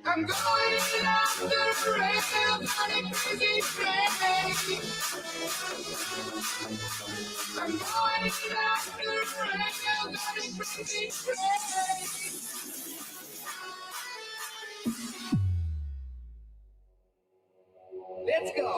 I'm going off the rails on a crazy train. I'm going off the rails on a crazy train. Let's go.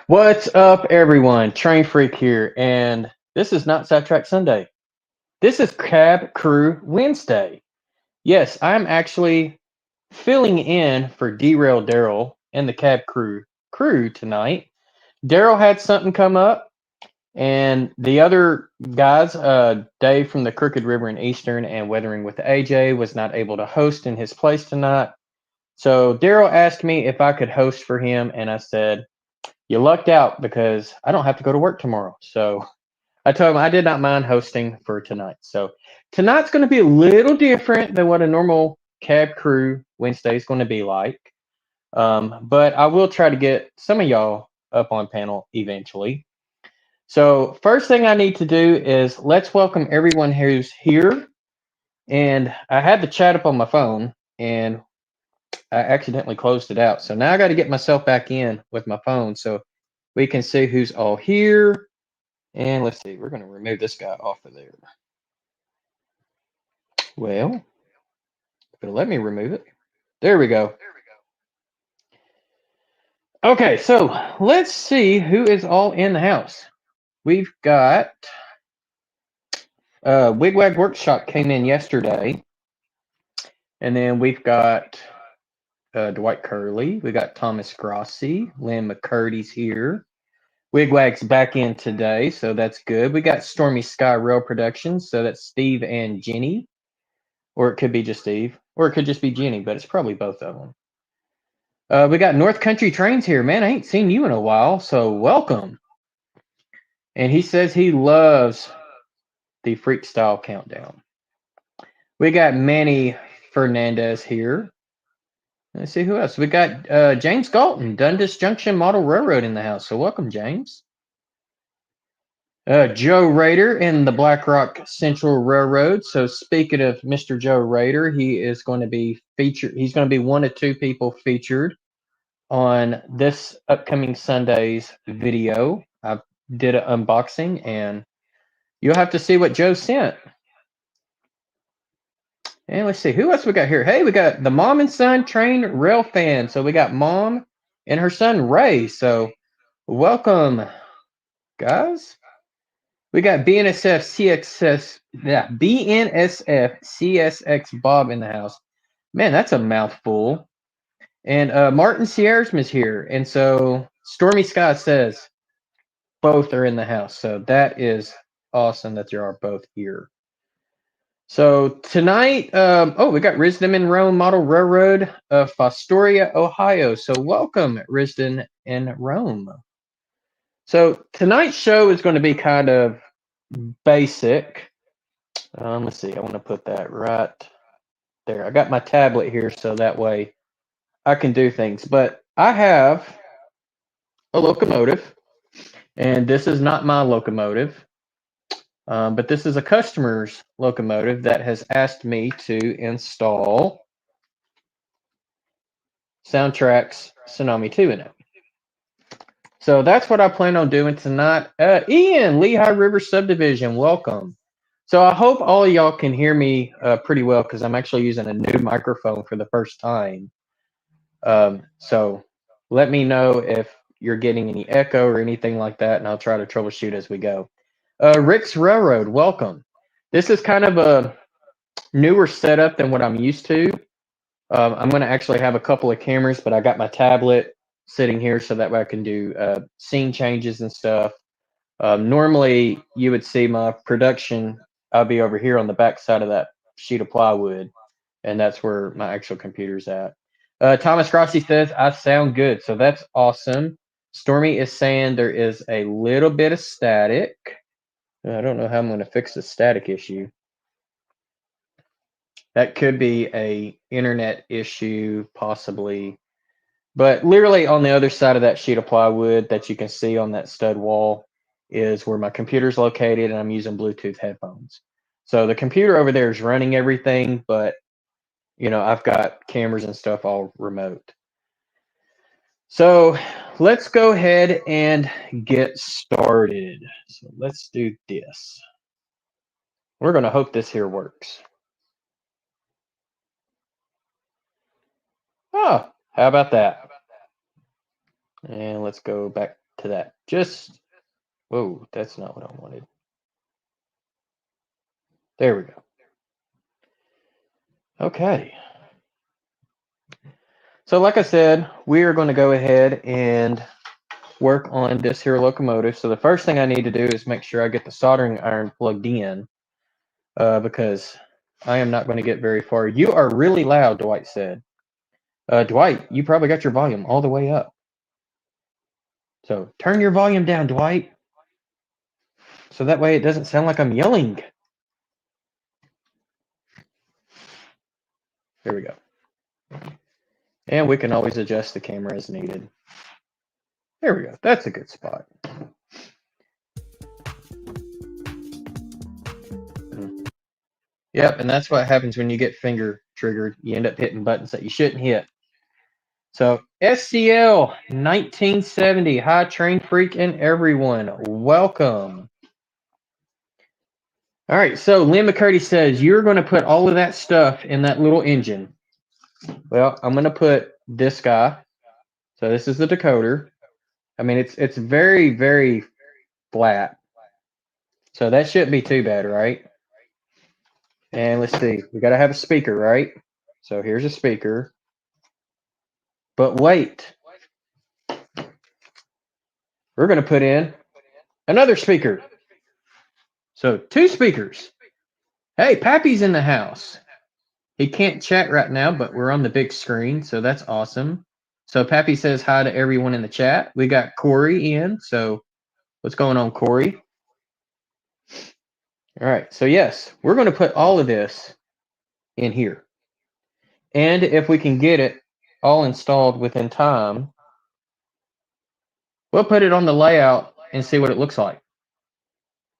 What's up, everyone? Train Freak here, and this is not Sidetrack Sunday. This is Cab Crew Wednesday. Yes, I'm actually filling in for Derail Daryl and the Cab crew tonight. Daryl had something come up, and the other guys, Dave from the Crooked River in Eastern and Weathering with AJ, was not able to host in his place tonight. So Daryl asked me if I could host for him, and I said, you lucked out because I don't have to go to work tomorrow. So I told him I did not mind hosting for tonight. So tonight's going to be a little different than what a normal Cab Crew Wednesday is going to be like. But I will try to get some of y'all up on panel eventually. So first thing I need to do is let's welcome everyone who's here. And I had the chat up on my phone and I accidentally closed it out. So now I got to get myself back in with my phone so we can see who's all here. And let's see, we're going to remove this guy off of there. Well, it'll let me remove it. There we go. Okay, so let's see who is all in the house. We've got Wigwag Workshop came in yesterday. And then we've got Dwight Curley. We got Thomas Grossi. Lynn McCurdy's here. Wigwag's back in today, so that's good. We got Stormy Sky Rail Productions, so that's Steve and Jenny. Or it could be just Steve. Or it could just be Jenny, but it's probably both of them. We got North Country Trains here. Man, I ain't seen you in a while, so welcome. And he says he loves the Freak Style Countdown. We got Manny Fernandez here. Let's see who else. We got James Galton, Dundas Junction Model Railroad in the house. So welcome, James. Joe Rader in the Black Rock Central Railroad. So speaking of Mr. Joe Rader, he is going to be featured. He's going to be one of two people featured on this upcoming Sunday's video. I did an unboxing, and you'll have to see what Joe sent. And let's see, who else we got here? Hey, we got the Mom and Son Train Rail Fan. So we got Mom and her son, Ray. So welcome, guys. We got BNSF CSX Bob in the house. Man, that's a mouthful. And Martin Sierrasma's here. And so Stormy Sky says both are in the house. So that is awesome that you are both here. So tonight, we got Risdon and Rome Model Railroad of Fostoria, Ohio. So welcome, Risdon and Rome. So tonight's show is going to be kind of basic. Let's see, I want to put that right there. I got my tablet here so that way I can do things. But I have a locomotive, and this is not my locomotive. But this is a customer's locomotive that has asked me to install Soundtrack's Tsunami 2 in it. So that's what I plan on doing tonight. Ian, Lehigh River Subdivision, welcome. So I hope all of y'all can hear me pretty well because I'm actually using a new microphone for the first time. So let me know if you're getting any echo or anything like that, and I'll try to troubleshoot as we go. Rick's Railroad, welcome. This is kind of a newer setup than what I'm used to. I'm going to actually have a couple of cameras, but I got my tablet sitting here so that way I can do scene changes and stuff. Normally, you would see my production. I'll be over here on the back side of that sheet of plywood, and that's where my actual computer's at. Thomas Grossi says, I sound good, so that's awesome. Stormy is saying there is a little bit of static. I don't know how I'm going to fix the static issue. That could be a internet issue, possibly. But literally on the other side of that sheet of plywood that you can see on that stud wall is where my computer's located, and I'm using Bluetooth headphones. So the computer over there is running everything, but I've got cameras and stuff all remote. So let's go ahead and get started. So let's do this. We're going to hope this here works. Oh, how about that? And let's go back to that. Just, whoa, that's not what I wanted. There we go. Okay. So like I said, we are going to go ahead and work on this here locomotive. So the first thing I need to do is make sure I get the soldering iron plugged in because I am not going to get very far. You are really loud, Dwight said. Dwight, you probably got your volume all the way up. So turn your volume down, Dwight. So that way it doesn't sound like I'm yelling. There we go. And we can always adjust the camera as needed. There we go. That's a good spot. Yep, and that's what happens when you get finger triggered. You end up hitting buttons that you shouldn't hit. So SCL 1970, hi train freak and everyone, welcome. All right, so Lynn McCurdy says you're going to put all of that stuff in that little engine. Well, I'm going to put this guy. So this is the decoder. I mean, it's very, very flat. So that shouldn't be too bad, right? And let's see, we got to have a speaker, right? So here's a speaker. But wait, we're going to put in another speaker. So 2 speakers. Hey, Pappy's in the house. He can't chat right now, but we're on the big screen, so that's awesome. So Pappy says hi to everyone in the chat. We got Corey in, so what's going on, Corey? All right, so yes, we're going to put all of this in here. And if we can get it all installed within time, we'll put it on the layout and see what it looks like.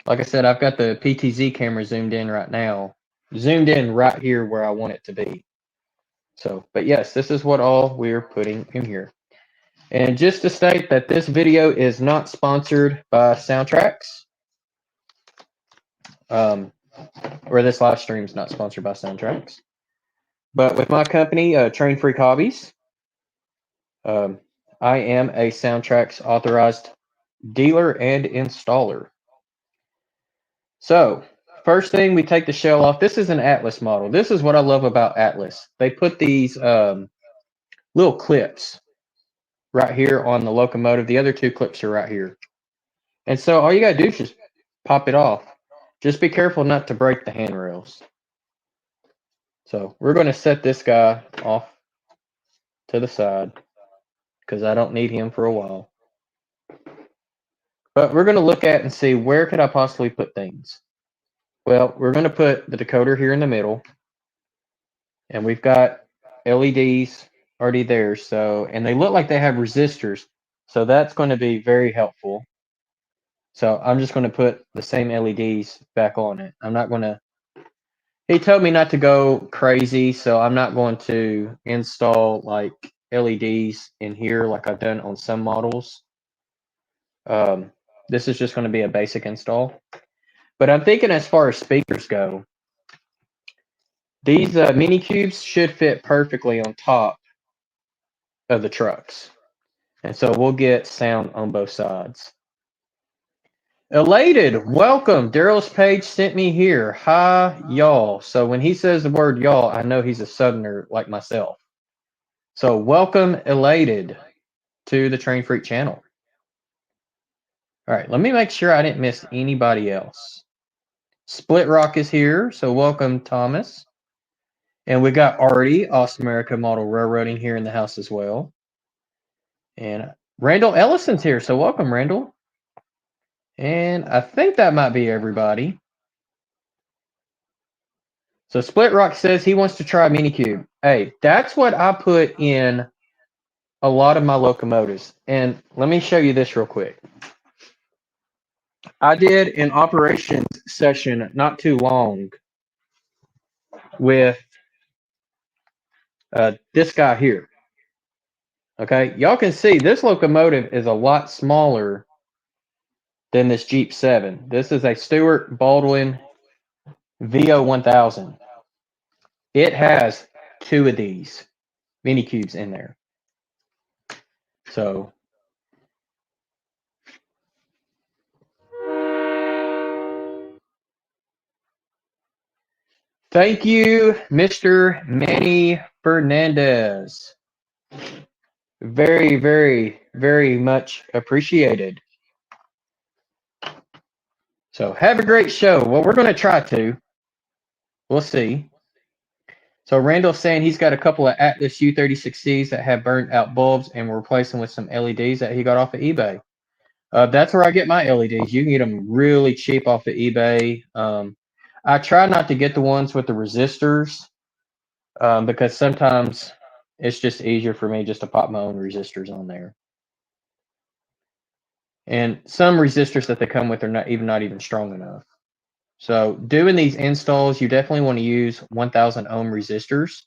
Like I said, I've got the PTZ camera zoomed in right now, zoomed in right here where I want it to be. So, but yes, this is what all we're putting in here. And just to state that this video is not sponsored by Soundtracks, or this live stream is not sponsored by Soundtracks. But with my company, Train Freak Hobbies, I am a Soundtracks authorized dealer and installer. So, first thing, we take the shell off. This is an Atlas model. This is what I love about Atlas. They put these little clips right here on the locomotive. The other 2 clips are right here. And so all you got to do is just pop it off. Just be careful not to break the handrails. So we're going to set this guy off to the side because I don't need him for a while. But we're going to look at and see where could I possibly put things. Well, we're going to put the decoder here in the middle. And we've got LEDs already there. So, and they look like they have resistors. So that's going to be very helpful. So I'm just going to put the same LEDs back on it. I'm not going to, he told me not to go crazy, so I'm not going to install like LEDs in here like I've done on some models. This is just going to be a basic install. But I'm thinking as far as speakers go, these mini cubes should fit perfectly on top of the trucks. And so we'll get sound on both sides. Elated, welcome. Daryl's page sent me here. Hi, y'all. So when he says the word y'all, I know he's a Southerner like myself. So welcome, Elated, to the Train Freak channel. All right, let me make sure I didn't miss anybody else. Split Rock is here, so welcome, Thomas. And we got Arty, Ausmerica Model Railroading here in the house as well. And Randall Ellison's here, so welcome, Randall. And I think that might be everybody. So Split Rock says he wants to try Minikube. Hey, that's what I put in a lot of my locomotives. And let me show you this real quick. I did an operations session not too long with this guy here. Okay, y'all can see this locomotive is a lot smaller than this Jeep7. This is a Stewart Baldwin VO1000. It has 2 of these mini cubes in there. So Thank you, Mr. Manny Fernandez. Very, very, very much appreciated. So have a great show. Well, we're going to try to. We'll see. So Randall's saying he's got a couple of Atlas U36Cs that have burnt out bulbs and we're replacing with some LEDs that he got off of eBay. That's where I get my LEDs. You can get them really cheap off of eBay. I try not to get the ones with the resistors because sometimes it's just easier for me just to pop my own resistors on there. And some resistors that they come with are not even strong enough. So doing these installs, you definitely want to use 1000 ohm resistors.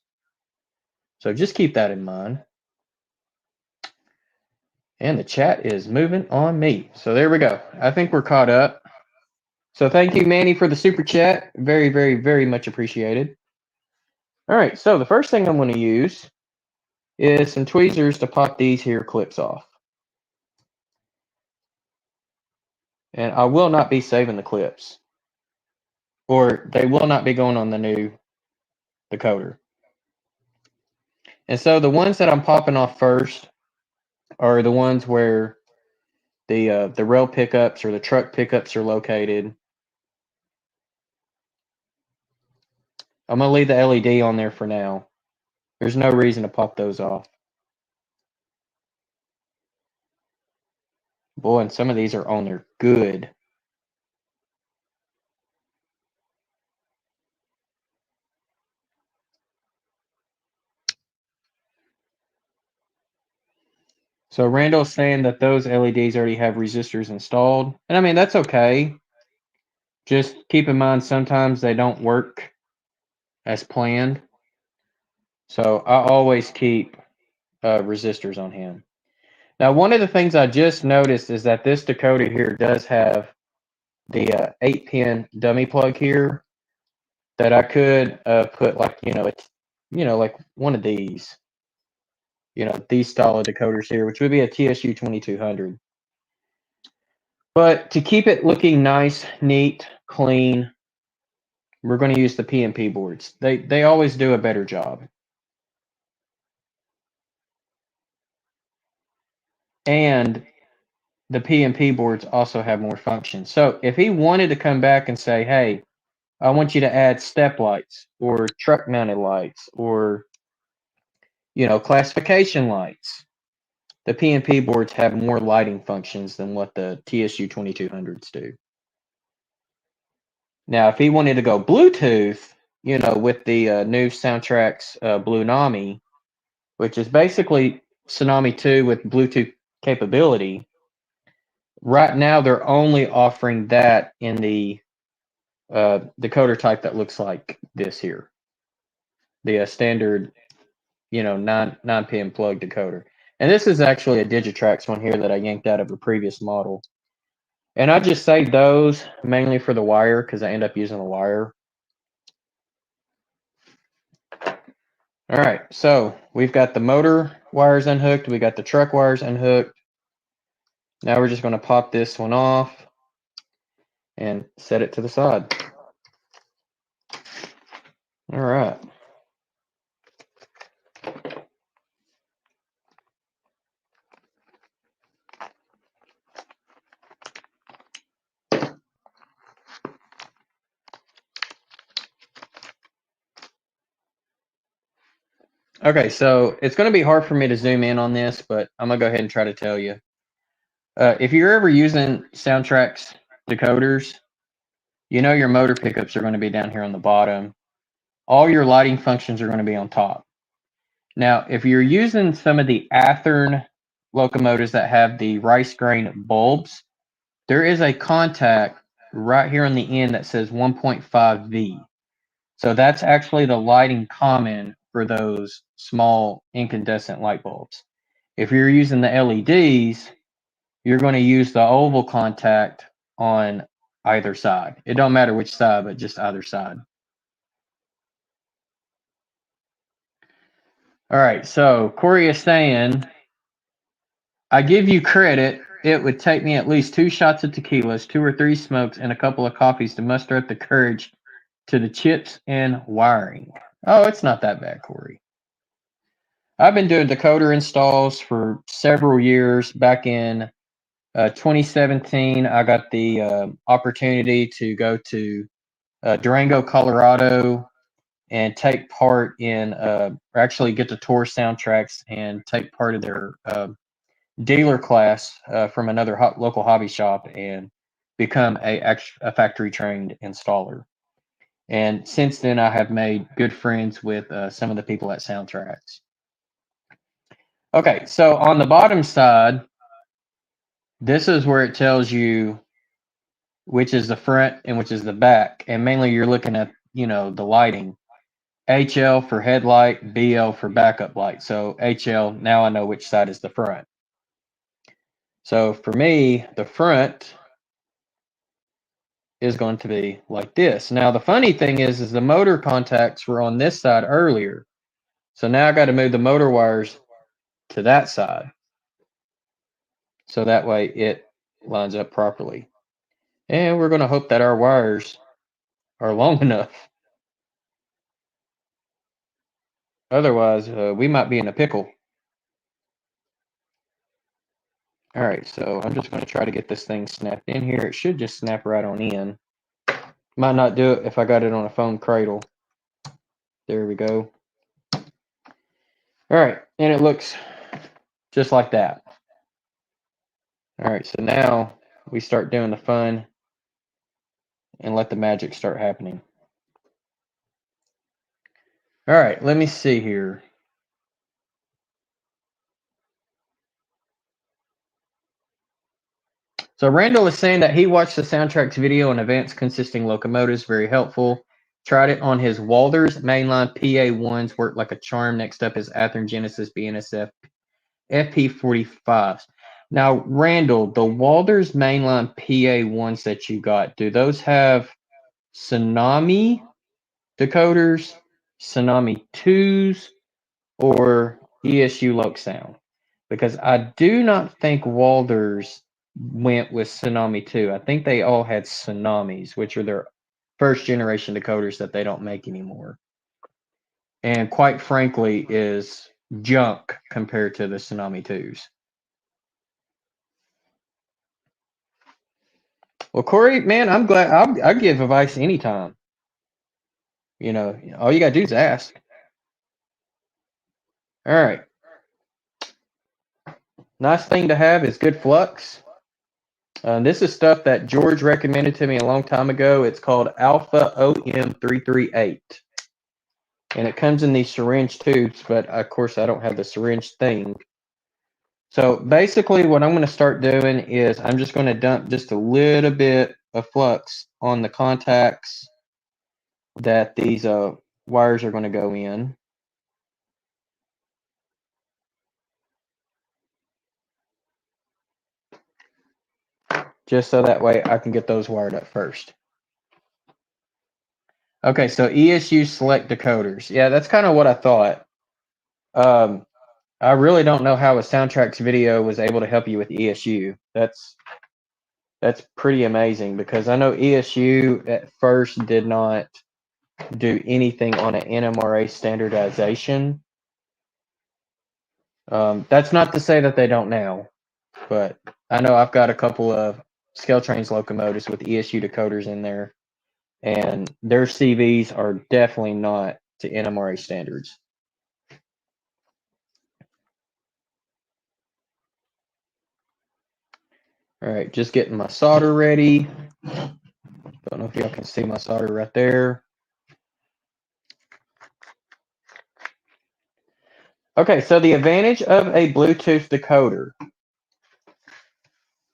So just keep that in mind. And the chat is moving on me. So there we go. I think we're caught up. So thank you, Manny, for the super chat. Very, very, very much appreciated. All right, so the first thing I'm going to use is some tweezers to pop these here clips off. And I will not be saving the clips. Or they will not be going on the new decoder. And so the ones that I'm popping off first are the ones where the rail pickups or the truck pickups are located. I'm going to leave the LED on there for now. There's no reason to pop those off. Boy, and some of these are on there good. So Randall's saying that those LEDs already have resistors installed. And I mean, that's okay. Just keep in mind, sometimes they don't work as planned. So I always keep resistors on hand. Now, one of the things I just noticed is that this decoder here does have the 8-pin dummy plug here that I could put like, like one of these, these style of decoders here, which would be a TSU 2200. But to keep it looking nice, neat, clean, we're going to use the PNP boards. They always do a better job. And the PNP boards also have more functions. So if he wanted to come back and say, hey, I want you to add step lights or truck mounted lights or, classification lights, the PNP boards have more lighting functions than what the TSU 2200s do. Now, if he wanted to go Bluetooth, with the new Soundtrax Blue Nami, which is basically Tsunami 2 with Bluetooth capability, right now they're only offering that in the decoder type that looks like this here, the standard, 9-pin plug decoder. And this is actually a Digitrax one here that I yanked out of a previous model. And I just saved those mainly for the wire because I end up using the wire. All right, so we've got the motor wires unhooked. We got the truck wires unhooked. Now we're just going to pop this one off and set it to the side. All right. Okay, so it's going to be hard for me to zoom in on this, but I'm going to go ahead and try to tell you. If you're ever using Soundtrax decoders, your motor pickups are going to be down here on the bottom. All your lighting functions are going to be on top. Now, if you're using some of the Athearn locomotives that have the rice grain bulbs, there is a contact right here on the end that says 1.5V. So that's actually the lighting common for those small incandescent light bulbs. If you're using the LEDs, you're going to use the oval contact on either side. It don't matter which side, but just either side. All right, so Corey is saying, I give you credit. It would take me at least 2 shots of tequilas, 2 or 3 smokes, and a couple of coffees to muster up the courage to the chips and wiring. Oh, it's not that bad, Corey. I've been doing decoder installs for several years. Back in 2017, I got the opportunity to go to Durango, Colorado, and take part in, or actually get to tour Soundtracks and take part of their dealer class from another local hobby shop and become a factory trained installer. And since then, I have made good friends with some of the people at Soundtracks. Okay, so on the bottom side, this is where it tells you which is the front and which is the back. And mainly you're looking at, you know, the lighting. HL for headlight, BL for backup light. So HL, now I know which side is the front. So for me, the front is going to be like this. Now the funny thing is the motor contacts were on this side earlier. So now I got to move the motor wires to that side. So that way it lines up properly. And we're going to hope that our wires are long enough. Otherwise, we might be in a pickle. All right, so I'm just going to try to get this thing snapped in here. It should just snap right on in. Might not do it if I got it on a foam cradle. There we go. All right, and it looks just like that. All right, so now we start doing the fun and let the magic start happening. All right, let me see here. So Randall is saying that he watched the Soundtracks video on advanced consisting locomotives, very helpful. Tried it on his Walters mainline PA1s, worked like a charm. Next up is Athearn Genesis BNSF FP45s. Now, Randall, the Walters mainline PA1s that you got, do those have Tsunami decoders, Tsunami 2s, or ESU Loc Sound? Because I do not think Walters went with Tsunami 2. I think they all had Tsunamis, which are their first generation decoders that they don't make anymore. And quite frankly, is junk compared to the Tsunami 2s. Well, Corey, man, I'm glad. I'll give advice anytime. You know, all you got to do is ask. All right. Nice thing to have is good flux. This is stuff that George recommended to me a long time ago. It's called Alpha OM338. And it comes in these syringe tubes, but of course I don't have the syringe thing. So basically what I'm going to start doing is I'm just going to dump just a little bit of flux on the contacts that these wires are going to go in. Just so that way I can get those wired up first. Okay, so ESU select decoders. Yeah, that's kind of what I thought. I really don't know how a Soundtracks video was able to help you with ESU. That's pretty amazing because I know ESU at first did not do anything on an NMRA standardization. That's not to say that they don't now, but I know I've got a couple of Scale Trains locomotives with ESU decoders in there, and their CVs are definitely not to NMRA standards. All right, just getting my solder ready. Don't know if y'all can see my solder right there. Okay, so the advantage of a Bluetooth decoder.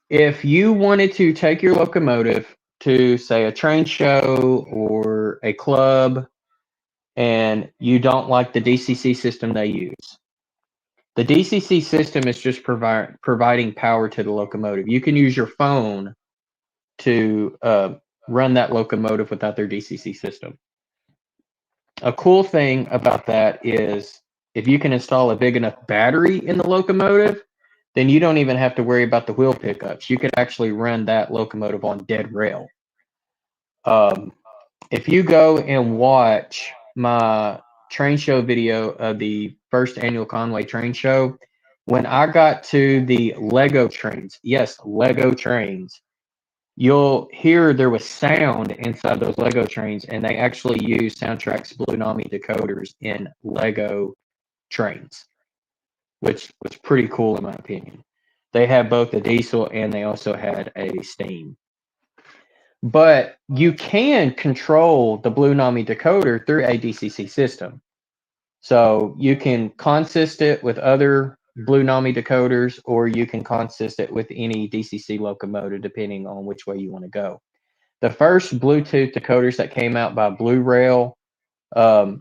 If you wanted to take your locomotive to, say, a train show or a club, and you don't like the DCC system they use, the DCC system is just providing power to the locomotive. You can use your phone to run that locomotive without their DCC system. A cool thing about that is if you can install a big enough battery in the locomotive, then you don't even have to worry about the wheel pickups. You could actually run that locomotive on dead rail. if you go and watch my train show video of the first annual Conway train show, when I got to the Lego trains, yes, Lego trains, you'll hear there was sound inside those Lego trains, and they actually use Soundtrack's Blue Nami decoders in Lego trains, which was pretty cool in my opinion. They had both a diesel and they also had a steam. But you can control the Blue Nami decoder through a DCC system. So you can consist it with other Blue Nami decoders, or you can consist it with any DCC locomotive, depending on which way you want to go. The first Bluetooth decoders that came out by Blue Rail,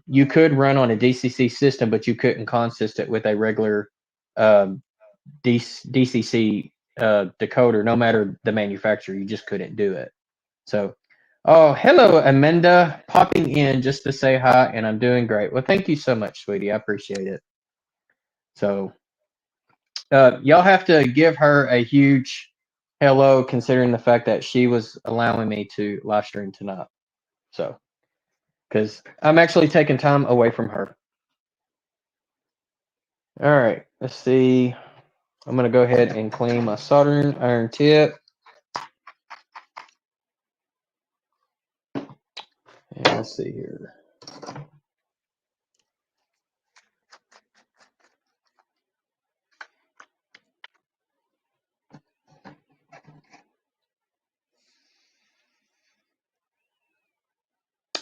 you could run on a DCC system, but you couldn't consist it with a regular um, DCC decoder, no matter the manufacturer. You just couldn't do it. So, oh, hello, Amanda, popping in just to say hi, and I'm doing great. Well, thank you so much, sweetie. I appreciate it. So, y'all have to give her a huge hello, considering the fact that she was allowing me to live stream tonight. So, because I'm actually taking time away from her. All right, let's see. I'm going to go ahead and clean my soldering iron tip. And let's see here.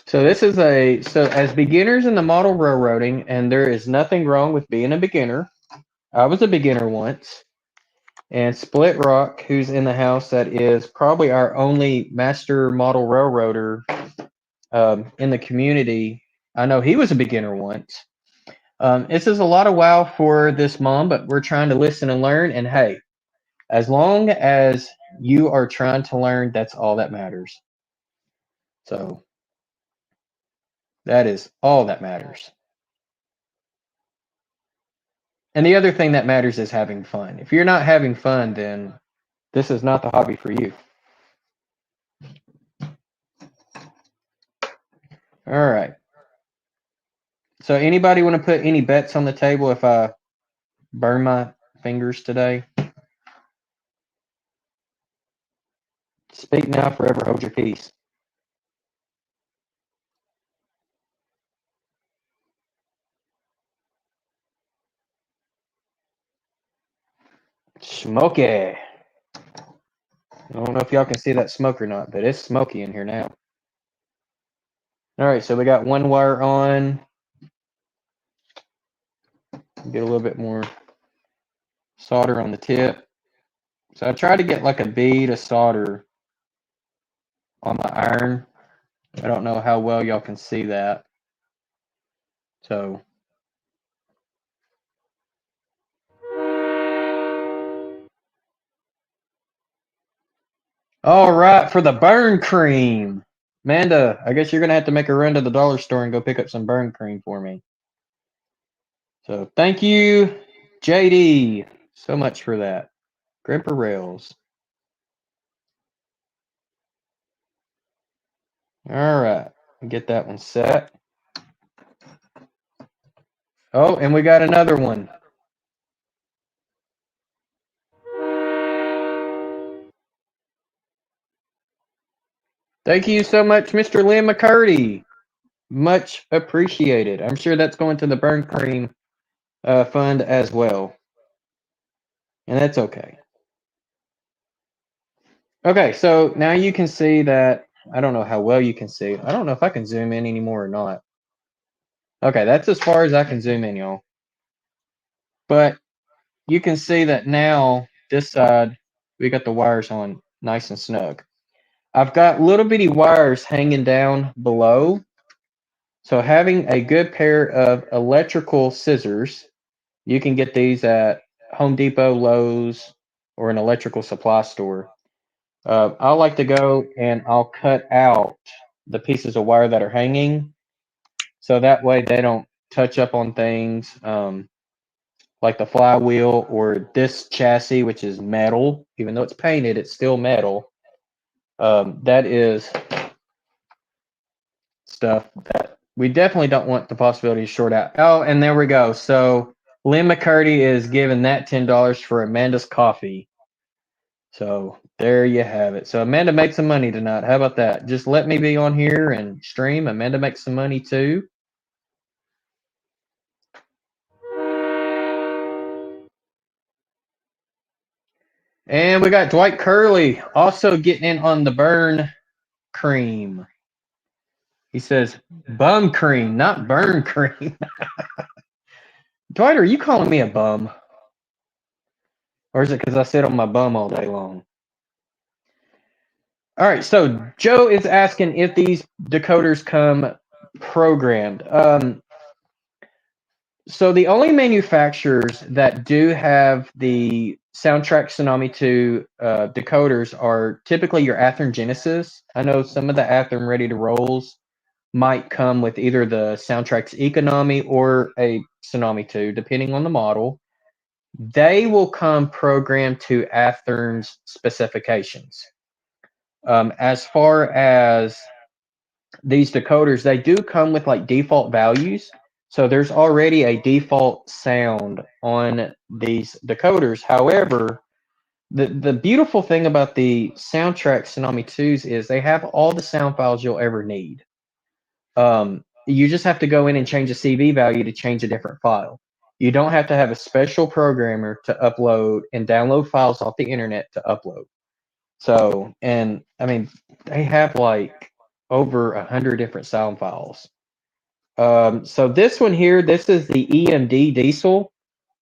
So this is so as beginners in the model railroading, and there is nothing wrong with being a beginner. I was a beginner once. And Split Rock, who's in the house, that is probably our only master model railroader in the community. I know he was a beginner once. This is a lot of wow for this mom, but we're trying to listen and learn. And hey, as long as you are trying to learn, that's all that matters. So that is all that matters. And the other thing that matters is having fun. If you're not having fun, then this is not the hobby for you. All right. So anybody want to put any bets on the table if I burn my fingers today? Speak now, forever hold your peace. Smoky. I don't know if y'all can see that smoke or not, but it's smoky in here now. All right, so we got one wire on. Get a little bit more solder on the tip. So I try to get like a bead of solder on my iron. I don't know how well y'all can see that. So. All right, for the burn cream. Amanda, I guess you're going to have to make a run to the dollar store and go pick up some burn cream for me. So thank you, JD, so much for that. Gripper rails. All right, get that one set. Oh, and we got another one. Thank you so much, Mr. Lynn McCurdy. Much appreciated. I'm sure that's going to the burn cream fund as well. And that's okay. Okay, so now you can see that. I don't know how well you can see. I don't know if I can zoom in anymore or not. Okay, that's as far as I can zoom in, y'all. But you can see that now this side, we got the wires on nice and snug. I've got little bitty wires hanging down below. So having a good pair of electrical scissors, you can get these at Home Depot, Lowe's, or an electrical supply store. I like to go and I'll cut out the pieces of wire that are hanging, so that way they don't touch up on things like the flywheel or this chassis, which is metal. Even though it's painted, it's still metal. That is stuff that we definitely don't want the possibility to short out. Oh, and there we go. So Lynn McCurdy is giving that $10 for Amanda's coffee. So there you have it. So Amanda made some money tonight. How about that? Just let me be on here and stream. Amanda makes some money too. And we got Dwight Curley also getting in on the burn cream. He says bum cream, not burn cream. Dwight, are you calling me a bum? Or is it because I sit on my bum all day long? All right, so Joe is asking if these decoders come programmed. So the only manufacturers that do have the Soundtrack Tsunami 2 decoders are typically your Athearn Genesis. I know some of the Athearn Ready to Rolls might come with either the Soundtrack's Economy or a Tsunami 2, depending on the model. They will come programmed to Athearn's specifications. As far as these decoders, they do come with like default values. So there's already a default sound on these decoders. However, the beautiful thing about the Soundtrack Tsunami 2s is they have all the sound files you'll ever need. You just have to go in and change the CV value to change a different file. You don't have to have a special programmer to upload and download files off the internet to upload. So, and I mean, they have like over 100 different sound files. So this one here, this is the EMD diesel.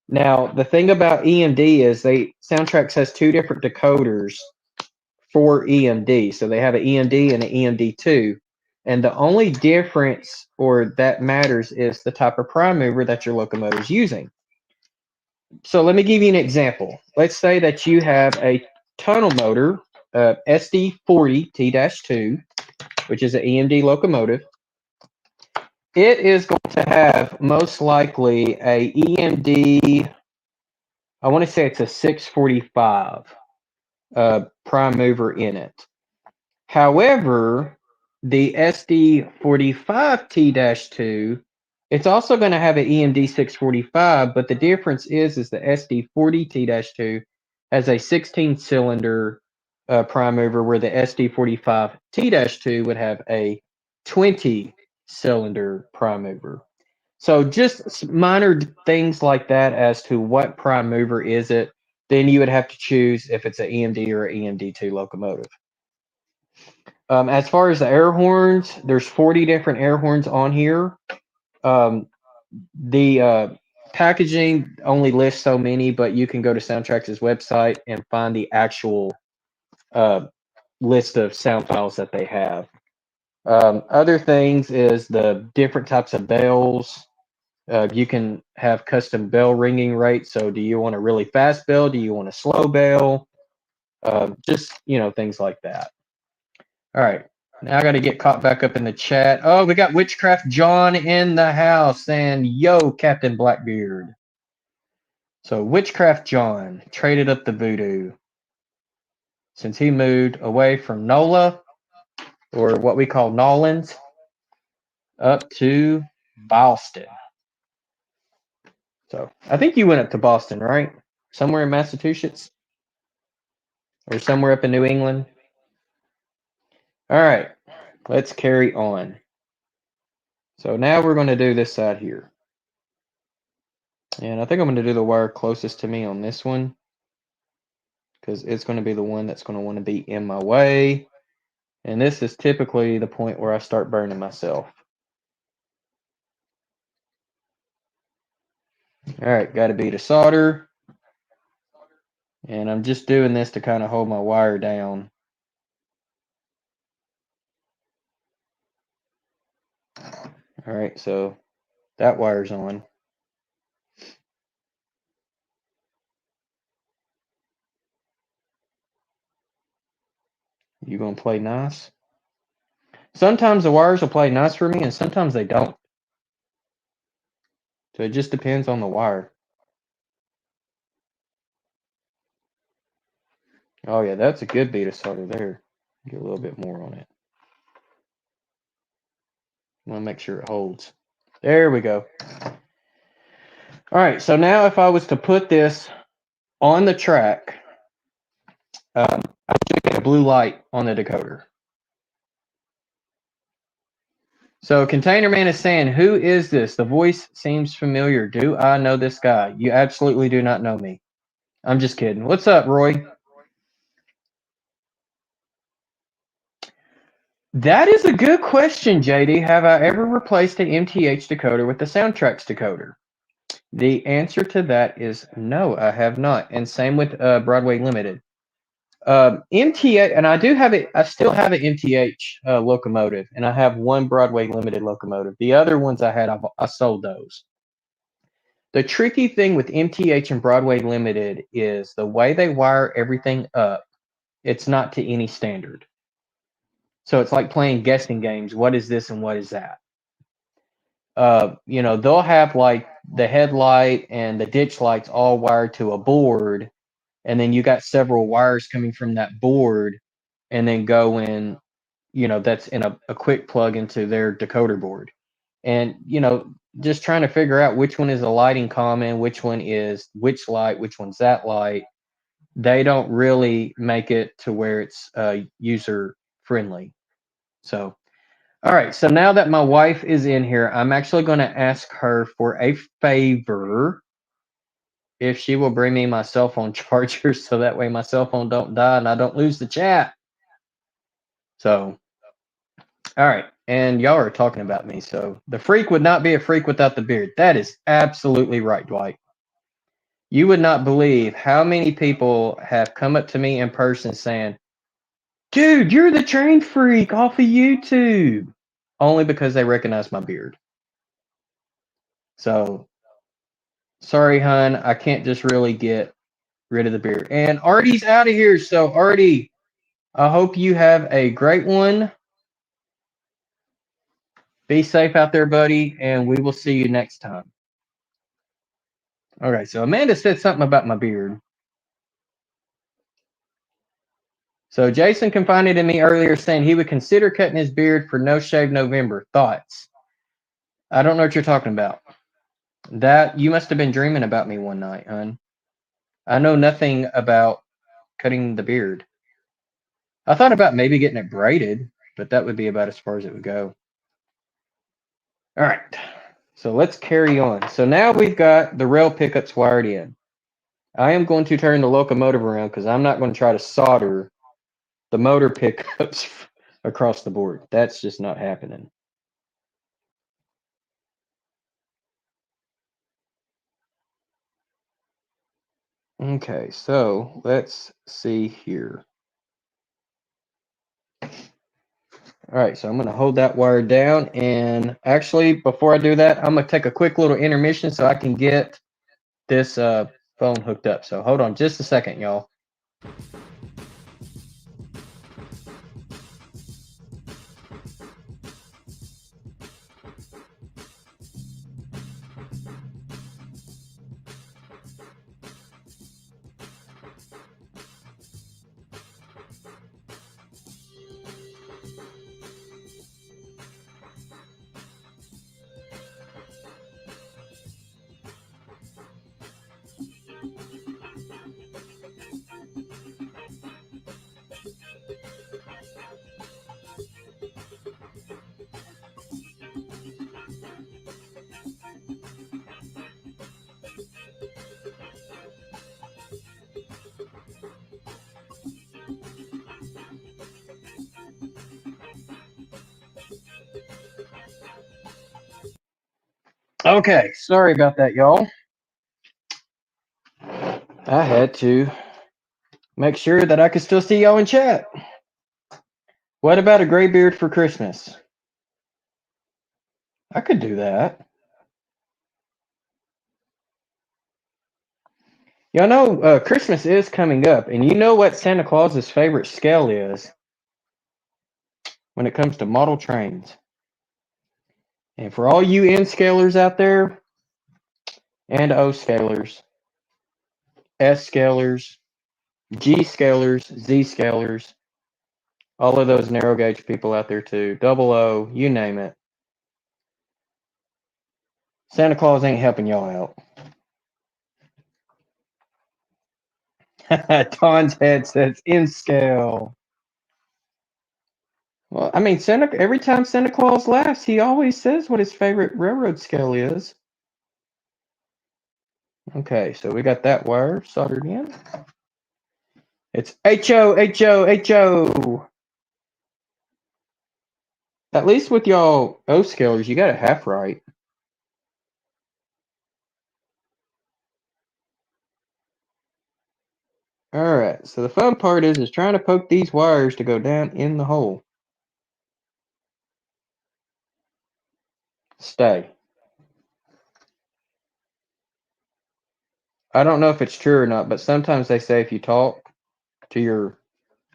Now, the thing about EMD is Soundtracks has two different decoders for EMD. So they have an EMD and an EMD2. And the only difference or that matters is the type of prime mover that your locomotive is using. So let me give you an example. Let's say that you have a tunnel motor, SD40T-2, which is an EMD locomotive. It is going to have most likely a EMD, I want to say it's a 645 prime mover in it. However, the SD45T-2, it's also going to have an EMD 645, but the difference is the SD40T-2 has a 16-cylinder prime mover, where the SD45T-2 would have a 20-cylinder prime mover. So just minor things like that as to what prime mover is it. Then you would have to choose if it's an EMD or an EMD2 locomotive. As far as the air horns, there's 40 different air horns on here. The packaging only lists so many, but you can go to Soundtracks' website and find the actual list of sound files that they have. Other things is the different types of bells. You can have custom bell ringing rates. So do you want a really fast bell? Do you want a slow bell? Just, things like that. All right. Now I got to get caught back up in the chat. Oh, we got Witchcraft John in the house. And yo, Captain Blackbeard. So Witchcraft John traded up the voodoo since he moved away from NOLA, or what we call Nolans, up to Boston. So I think you went up to Boston, right? Somewhere in Massachusetts? Or somewhere up in New England? All right. Let's carry on. So now we're going to do this side here. And I think I'm going to do the wire closest to me on this one, because it's going to be the one that's going to want to be in my way. And this is typically the point where I start burning myself. All right, got a bead of solder. And I'm just doing this to kind of hold my wire down. All right, so that wire's on. You gonna play nice? Sometimes the wires will play nice for me, and sometimes they don't. So it just depends on the wire. Oh yeah, that's a good bead of solder there. Get a little bit more on it. want to make sure it holds. There we go. All right, so now if I was to put this on the track, I should get a blue light on the decoder. So Container Man is saying, who is this? The voice seems familiar. Do I know this guy? You absolutely do not know me. I'm just kidding. What's up, Roy? That is a good question, JD. Have I ever replaced an MTH decoder with the Soundtracks decoder? The answer to that is no, I have not. And same with Broadway Limited. MTH, and I do have it. I still have an MTH locomotive, and I have one Broadway Limited locomotive. The other ones I had, I sold those. The tricky thing with MTH and Broadway Limited is the way they wire everything up. It's not to any standard. So it's like playing guessing games. What is this and what is that? You know, they'll have like the headlight and the ditch lights all wired to a board, and then you got several wires coming from that board, and then go in, you know, that's in a quick plug into their decoder board. And, you know, just trying to figure out which one is a lighting common, which one is which light, which one's that light. They don't really make it to where it's user friendly. So, all right. So now that my wife is in here, I'm actually going to ask her for a favor. If she will bring me my cell phone charger so that way my cell phone don't die and I don't lose the chat. So, all right. And y'all are talking about me. So the freak would not be a freak without the beard. That is absolutely right, Dwight. You would not believe how many people have come up to me in person saying, dude, you're the train freak off of YouTube. Only because they recognize my beard. So, sorry, hun. I can't just really get rid of the beard. And Arty's out of here. So, Arty, I hope you have a great one. Be safe out there, buddy. And we will see you next time. Okay, so Amanda said something about my beard. So Jason confided in me earlier saying he would consider cutting his beard for No Shave November. Thoughts? I don't know what you're talking about. That you must have been dreaming about me one night, hon. I know nothing about cutting the beard. I thought about maybe getting it braided, but that would be about as far as it would go. All right, so let's carry on. So now we've got the rail pickups wired in. I am going to turn the locomotive around because I'm not going to try to solder the motor pickups across the board. That's just not happening. Okay, so let's see here. All right, so I'm going to hold that wire down. And actually, before I do that, I'm going to take a quick little intermission so I can get this phone hooked up. So hold on just a second, y'all. Okay, sorry about that, y'all. I had to make sure that I could still see y'all in chat. What about a gray beard for Christmas? I could do that. Y'all know Christmas is coming up, and you know what Santa Claus's favorite scale is when it comes to model trains. And for all you N scalers out there, and O scalers, S scalers, G scalers, Z scalers, all of those narrow gauge people out there too, double O, you name it. Santa Claus ain't helping y'all out. Don's head says in scale. Well, I mean, every time Santa Claus laughs, he always says what his favorite railroad scale is. Okay, so we got that wire soldered in. It's HO, HO, HO. At least with y'all O scalers, you got it half right. All right, so the fun part is trying to poke these wires to go down in the hole. Stay. I don't know if it's true or not, but sometimes they say if you talk to your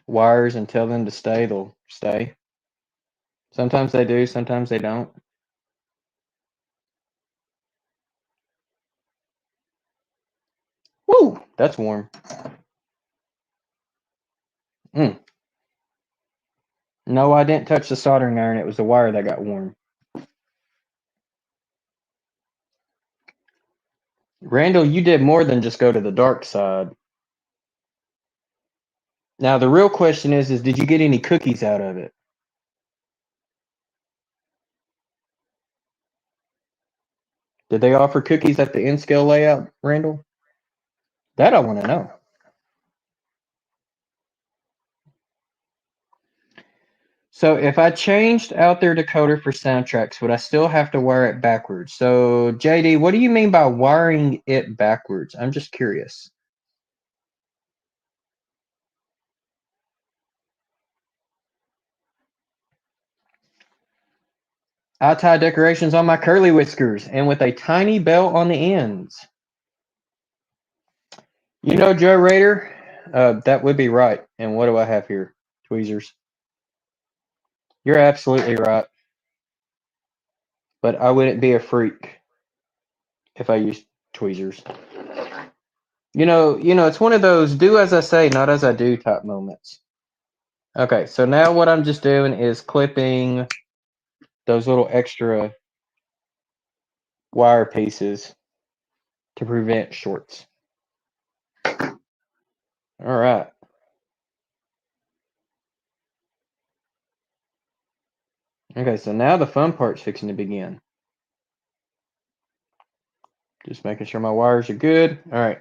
wires and tell them to stay, they'll stay. Sometimes they do, sometimes they don't. Woo! That's warm. No, I didn't touch the soldering iron. It was the wire that got warm. Randall, you did more than just go to the dark side. Now, the real question is did you get any cookies out of it? Did they offer cookies at the N-scale layout, Randall? That I want to know. So if I changed out their decoder for soundtracks, would I still have to wire it backwards? So, JD, what do you mean by wiring it backwards? I'm just curious. I tie decorations on my curly whiskers and with a tiny bell on the ends. You know, Joe Rader, that would be right. And what do I have here? Tweezers. You're absolutely right. But I wouldn't be a freak if I used tweezers. You know, it's one of those do as I say, not as I do type moments. Okay, so now what I'm just doing is clipping those little extra wire pieces to prevent shorts. All right. Okay, so now the fun part's fixing to begin. Just making sure my wires are good. All right.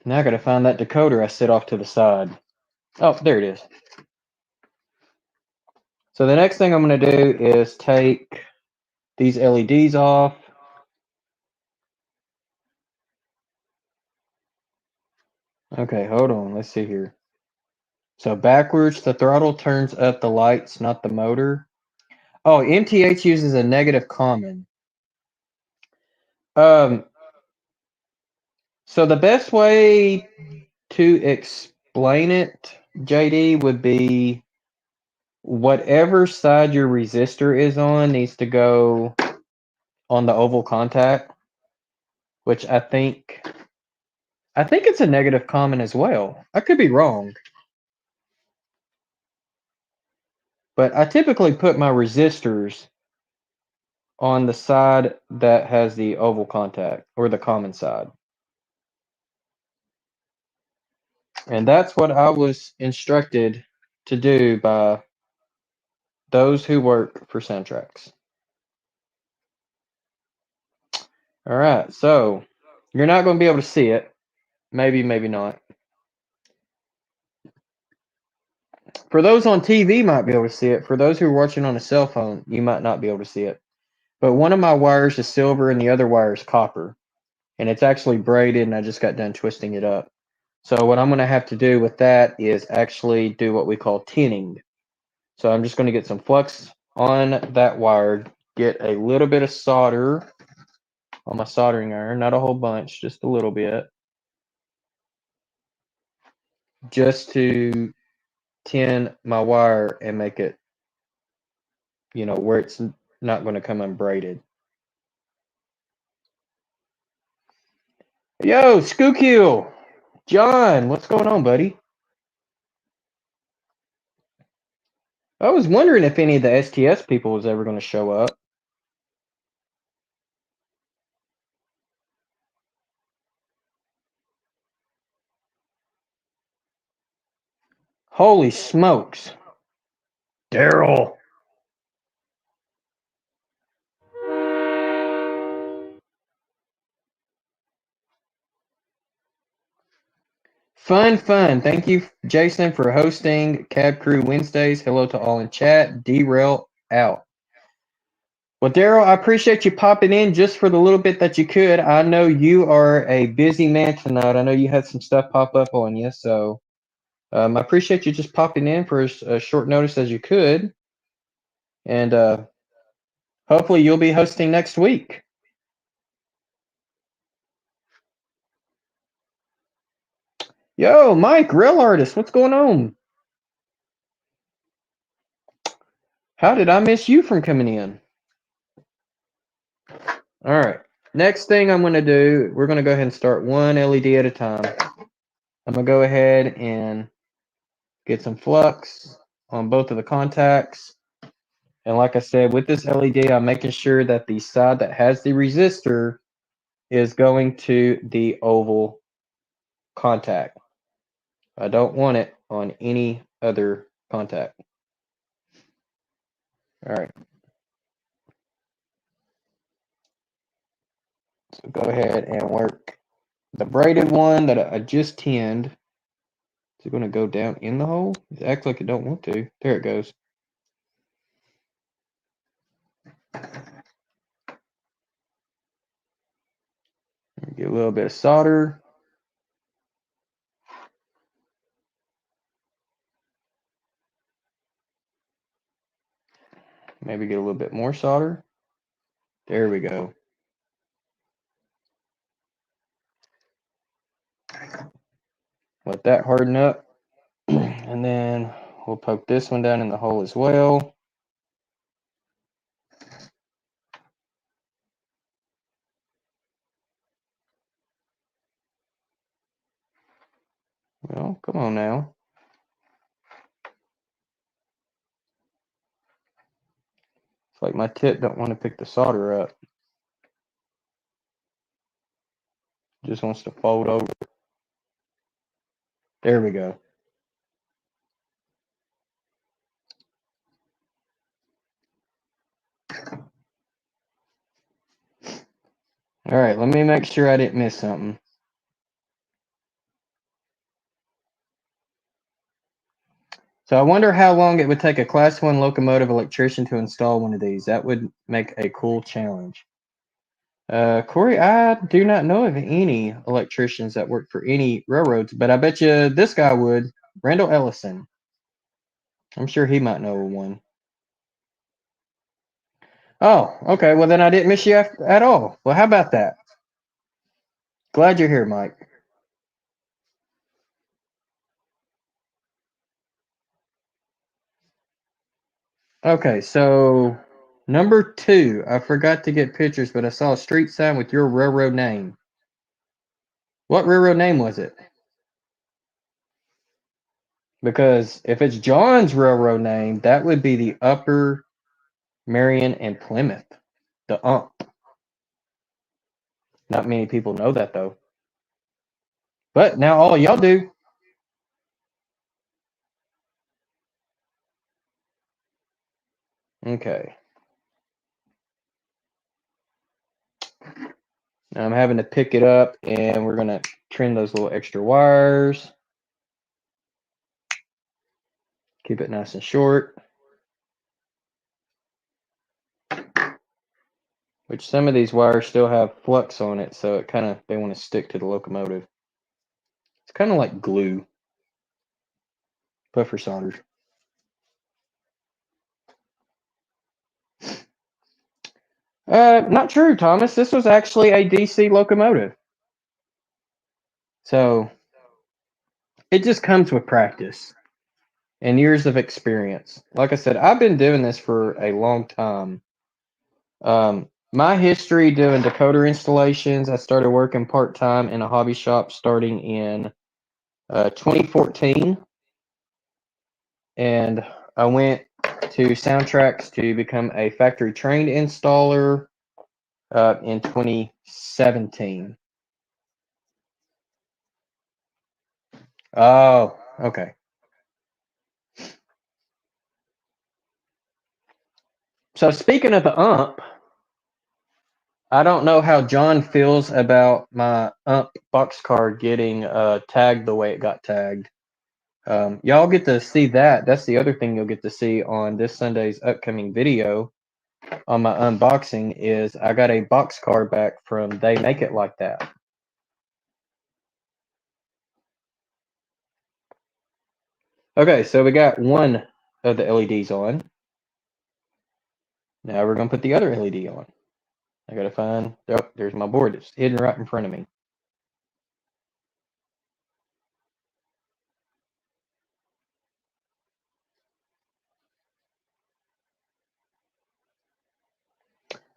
Now I gotta find that decoder I set off to the side. Oh, there it is. So the next thing I'm gonna do is take these LEDs off. Okay, hold on. Let's see here. So backwards, the throttle turns up the lights, not the motor. Oh, MTH uses a negative common. So the best way to explain it, JD, would be whatever side your resistor is on needs to go on the oval contact, which I think it's a negative common as well. I could be wrong. But I typically put my resistors on the side that has the oval contact, or the common side. And that's what I was instructed to do by those who work for soundtracks. All right, so you're not going to be able to see it. Maybe, maybe not. For those on TV, might be able to see it. For those who are watching on a cell phone, you might not be able to see it. But one of my wires is silver and the other wire is copper. And it's actually braided, and I just got done twisting it up. So what I'm going to have to do with that is actually do what we call tinning. So I'm just going to get some flux on that wire, get a little bit of solder on my soldering iron, not a whole bunch, just a little bit, just to tin my wire and make it, where it's not going to come unbraided. Yo, Skookil! John, what's going on, buddy? I was wondering if any of the STS people was ever going to show up. Holy smokes. Daryl. Fun. Thank you, Jason, for hosting Cab Crew Wednesdays. Hello to all in chat. Derail out. Well, Daryl, I appreciate you popping in just for the little bit that you could. I know you are a busy man tonight. I know you had some stuff pop up on you, so I appreciate you just popping in for as short notice as you could. And hopefully you'll be hosting next week. Yo, Mike, Real Artist, what's going on? How did I miss you from coming in? All right. Next thing I'm going to do, we're going to go ahead and start one LED at a time. I'm going to go ahead and get some flux on both of the contacts. And like I said, with this LED, I'm making sure that the side that has the resistor is going to the oval contact. I don't want it on any other contact. All right. So go ahead and work the braided one that I just tinned. Is it going to go down in the hole? It acts like it don't want to. There it goes. Get a little bit of solder. Maybe get a little bit more solder. There we go. Let that harden up. And then we'll poke this one down in the hole as well. Well, come on now. It's like my tip don't want to pick the solder up. Just wants to fold over. There we go. All right, let me make sure I didn't miss something. So I wonder how long it would take a Class 1 locomotive electrician to install one of these. That would make a cool challenge. Corey, I do not know of any electricians that work for any railroads, but I bet you this guy would. Randall Ellison. I'm sure he might know one. Oh, okay. Well, then I didn't miss you at all. Well, how about that? Glad you're here, Mike. Okay, so number 2, I forgot to get pictures, but I saw a street sign with your railroad name. What railroad name was it? Because if it's John's railroad name, that would be the Upper Marion and Plymouth, the UMP. Not many people know that, though. But now all y'all do. Okay. Now I'm having to pick it up, and we're going to trim those little extra wires. Keep it nice and short. Which some of these wires still have flux on it, so it kind of, they want to stick to the locomotive. It's kind of like glue. Puffer soldered. Not true, Thomas. This was actually a DC locomotive. So it just comes with practice and years of experience. Like I said, I've been doing this for a long time. My history doing decoder installations, I started working part-time in a hobby shop starting in 2014. And I went to Soundtracks to become a factory trained installer in 2017. Oh, okay. So speaking of the ump, I don't know how John feels about my ump boxcar getting tagged the way it got tagged. Y'all get to see that. That's the other thing you'll get to see on this Sunday's upcoming video on my unboxing is I got a boxcar back from They Make It Like That. Okay, so we got one of the LEDs on. Now we're going to put the other LED on. I got to find, oh, there's my board. It's hidden right in front of me.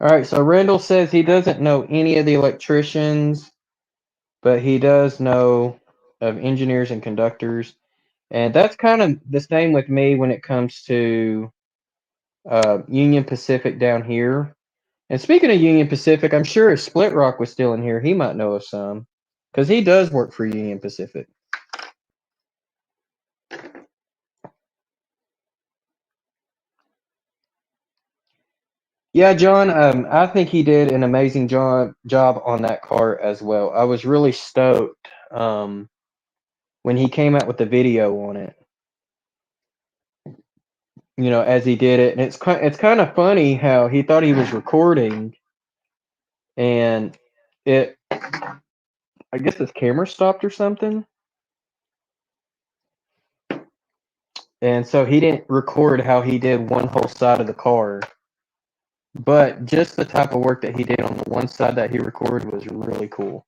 All right, so Randall says he doesn't know any of the electricians, but he does know of engineers and conductors. And that's kind of the same with me when it comes to Union Pacific down here. And speaking of Union Pacific, I'm sure if Split Rock was still in here, he might know of some. Because he does work for Union Pacific. Yeah, John, I think he did an amazing job on that car as well. I was really stoked when he came out with the video on it. You know, as he did it, and it's kind of funny how he thought he was recording, and I guess his camera stopped or something, and so he didn't record how he did one whole side of the car. But just the type of work that he did on the one side that he recorded was really cool.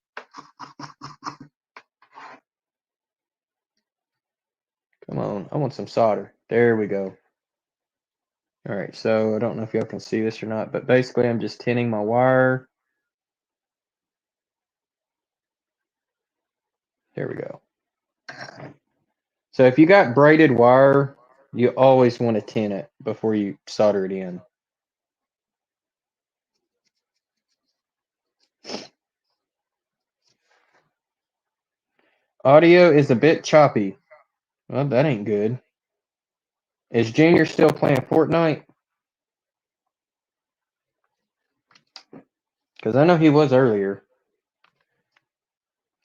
Come on, I want some solder. There we go. All right, so I don't know if y'all can see this or not, but basically I'm just tinning my wire. There we go. So if you got braided wire, you always want to tin it before you solder it in. Audio is a bit choppy. Well, that ain't good. Is Junior still playing Fortnite? Because I know he was earlier.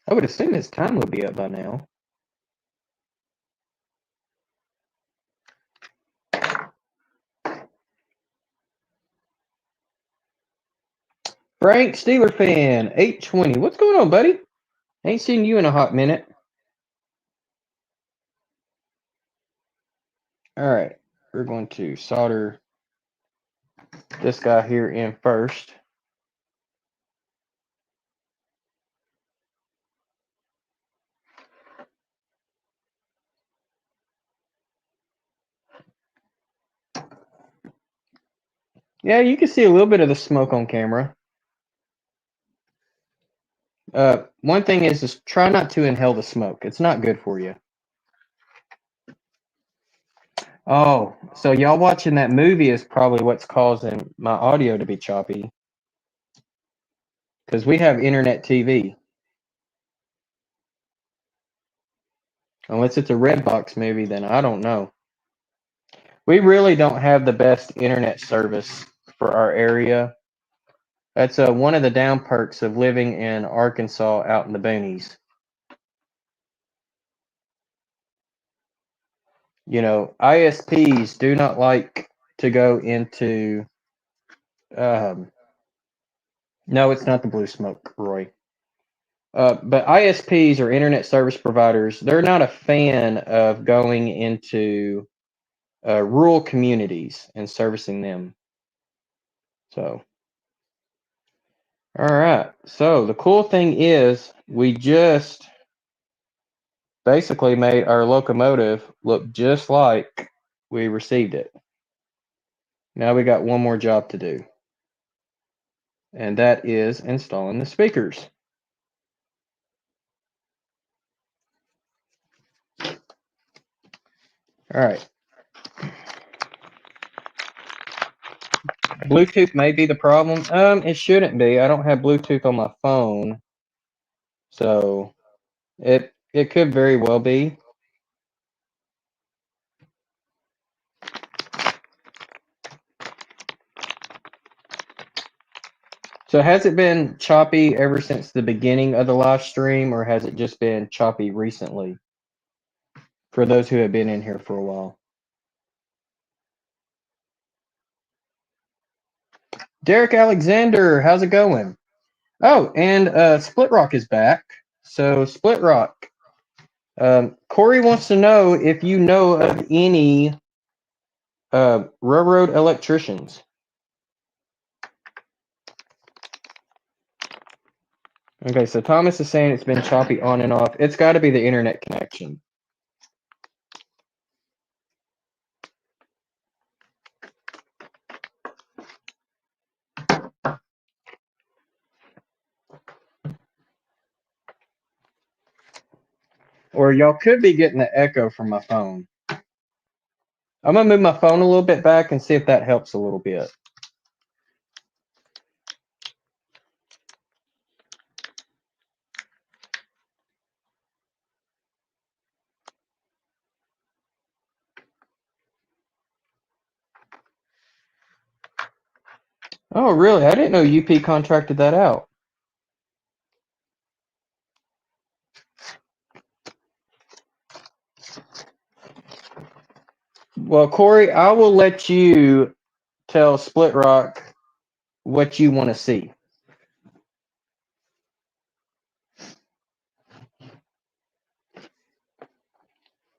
I would assume his time would be up by now. Frank, Steeler fan, 820. What's going on, buddy? Ain't seen you in a hot minute. All right, we're going to solder this guy here in first. Yeah, you can see a little bit of the smoke on camera. One thing is try not to inhale the smoke. It's not good for you. Oh, so y'all watching that movie is probably what's causing my audio to be choppy. Because we have internet TV. Unless it's a Redbox movie, then I don't know. We really don't have the best internet service for our area. That's one of the down perks of living in Arkansas out in the boonies. You know, ISPs do not like to go into. No, it's not the blue smoke, Roy. But ISPs or internet service providers, they're not a fan of going into rural communities and servicing them. So, all right. So the cool thing is we just basically made our locomotive look just like we received it. Now we got one more job to do. And that is installing the speakers. All right. Bluetooth may be the problem. It shouldn't be. I don't have Bluetooth on my phone. So it could very well be. So has it been choppy ever since the beginning of the live stream, or has it just been choppy recently? For those who have been in here for a while. Derek Alexander, how's it going? Oh, and Split Rock is back. So Split Rock, Corey wants to know if you know of any railroad electricians. Okay, so Thomas is saying it's been choppy on and off. It's got to be the internet connection. Or y'all could be getting the echo from my phone. I'm going to move my phone a little bit back and see if that helps a little bit. Oh, really? I didn't know UP contracted that out. Well, Corey, I will let you tell Split Rock what you want to see.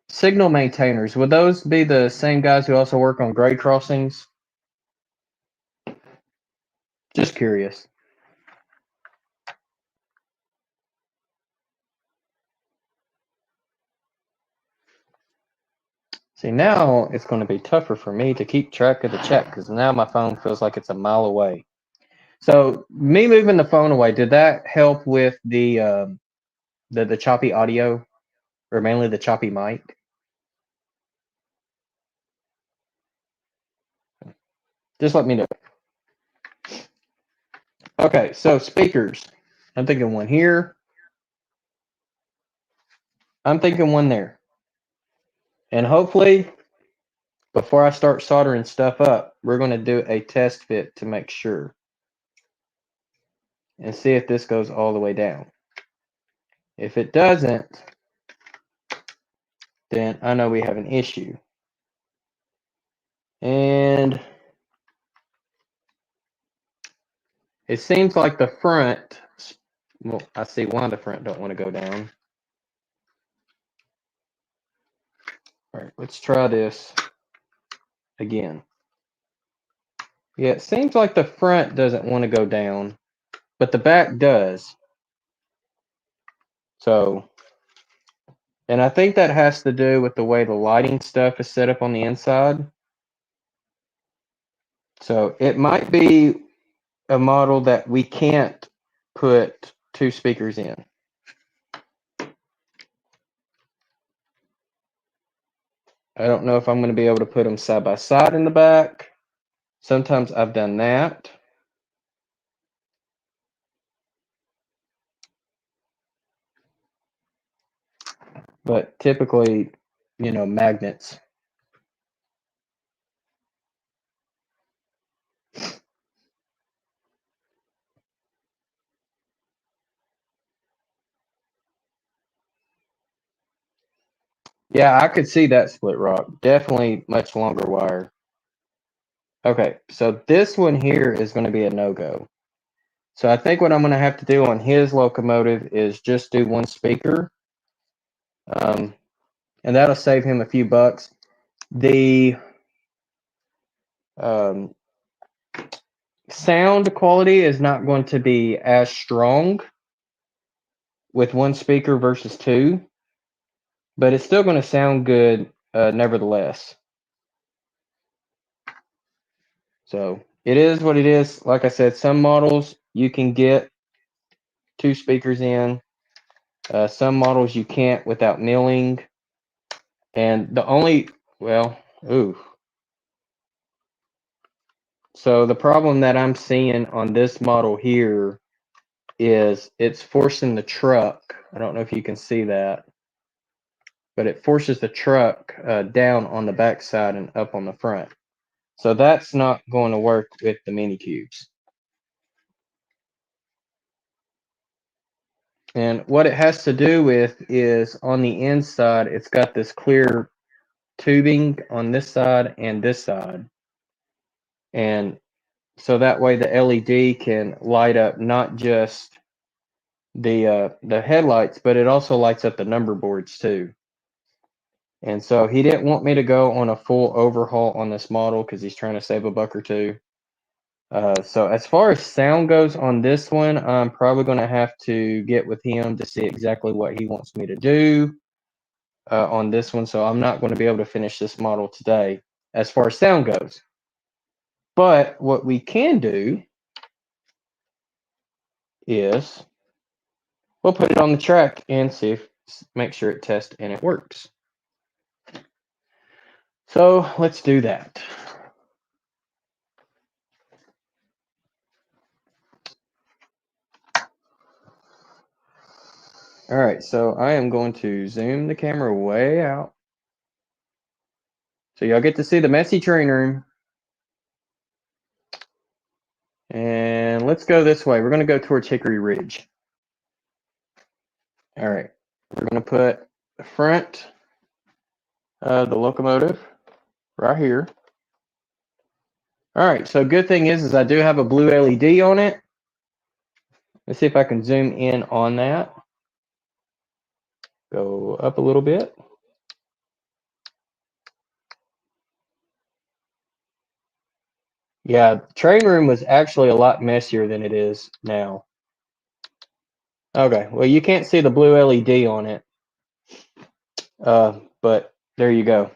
Signal maintainers, would those be the same guys who also work on grade crossings? Just curious. See, now it's going to be tougher for me to keep track of the chat because now my phone feels like it's a mile away. So me moving the phone away, did that help with the choppy audio, or mainly the choppy mic? Just let me know. Okay, so speakers. I'm thinking one here. I'm thinking one there. And hopefully, before I start soldering stuff up, we're going to do a test fit to make sure. And see if this goes all the way down. If it doesn't, then I know we have an issue. And it seems like the front, well, I see why the front don't want to go down. All right, let's try this again. Yeah, it seems like the front doesn't want to go down, but the back does. So, and I think that has to do with the way the lighting stuff is set up on the inside. So it might be a model that we can't put two speakers in. I don't know if I'm going to be able to put them side by side in the back. Sometimes I've done that. But typically, you know, magnets. Yeah, I could see that Split Rock. Definitely much longer wire. Okay, so this one here is going to be a no-go. So I think what I'm going to have to do on his locomotive is just do one speaker. And that'll save him a few bucks. The sound quality is not going to be as strong with one speaker versus two, but it's still going to sound good nevertheless. So it is what it is. Like I said, some models you can get two speakers in. Some models you can't without milling. And the only, well, ooh. So the problem that I'm seeing on this model here is it's forcing the truck. I don't know if you can see that, but it forces the truck down on the backside and up on the front. So that's not going to work with the mini cubes. And what it has to do with is on the inside, it's got this clear tubing on this side and this side. And so that way the LED can light up not just the headlights, but it also lights up the number boards too. And so he didn't want me to go on a full overhaul on this model because he's trying to save a buck or two. So as far as sound goes on this one, I'm probably going to have to get with him to see exactly what he wants me to do on this one. So I'm not going to be able to finish this model today as far as sound goes. But what we can do is we'll put it on the track and see if make sure it tests and it works. So let's do that. All right, so I am going to zoom the camera way out. So y'all get to see the messy train room. And let's go this way. We're going to go towards Hickory Ridge. All right, we're going to put the front of the locomotive right here. All right, so good thing is I do have a blue LED on it. Let's see if I can zoom in on that. Go up a little bit. Yeah, the train room was actually a lot messier than it is now. Okay, well, you can't see the blue LED on it, but there you go.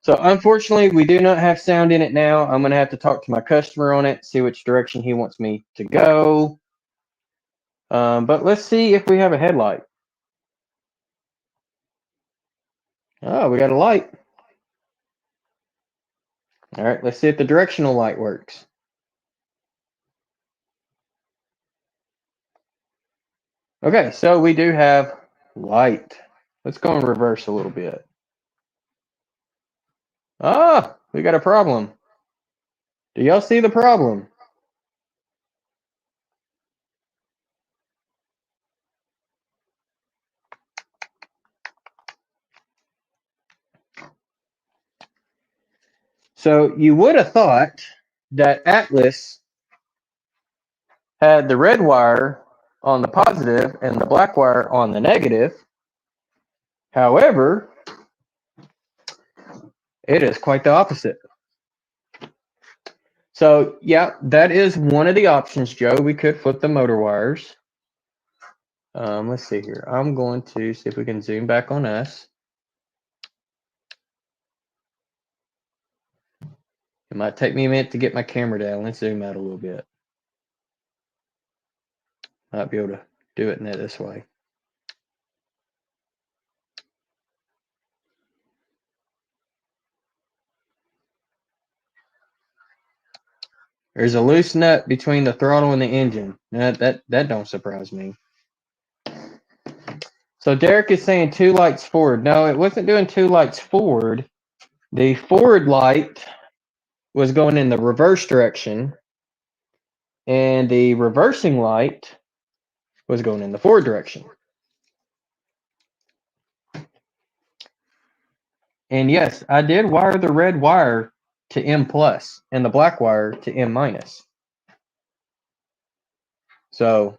So unfortunately, we do not have sound in it now. I'm going to have to talk to my customer on it, see which direction he wants me to go. But let's see if we have a headlight. Oh, we got a light. All right, let's see if the directional light works. Okay, so we do have light. Let's go in reverse a little bit. Ah, we got a problem. Do y'all see the problem? So you would have thought that Atlas had the red wire on the positive and the black wire on the negative. However, it is quite the opposite. So yeah, that is one of the options, Joe. We could flip the motor wires. Let's see here. I'm going to see if we can zoom back on us. It might take me a minute to get my camera down. Let's zoom out a little bit. Might be able to do it in this way. There's a loose nut between the throttle and the engine. That don't surprise me. So Derek is saying 2 lights forward. No, it wasn't doing 2 lights forward. The forward light was going in the reverse direction, and the reversing light was going in the forward direction. And yes, I did wire the red wire to M plus and the black wire to M minus. So,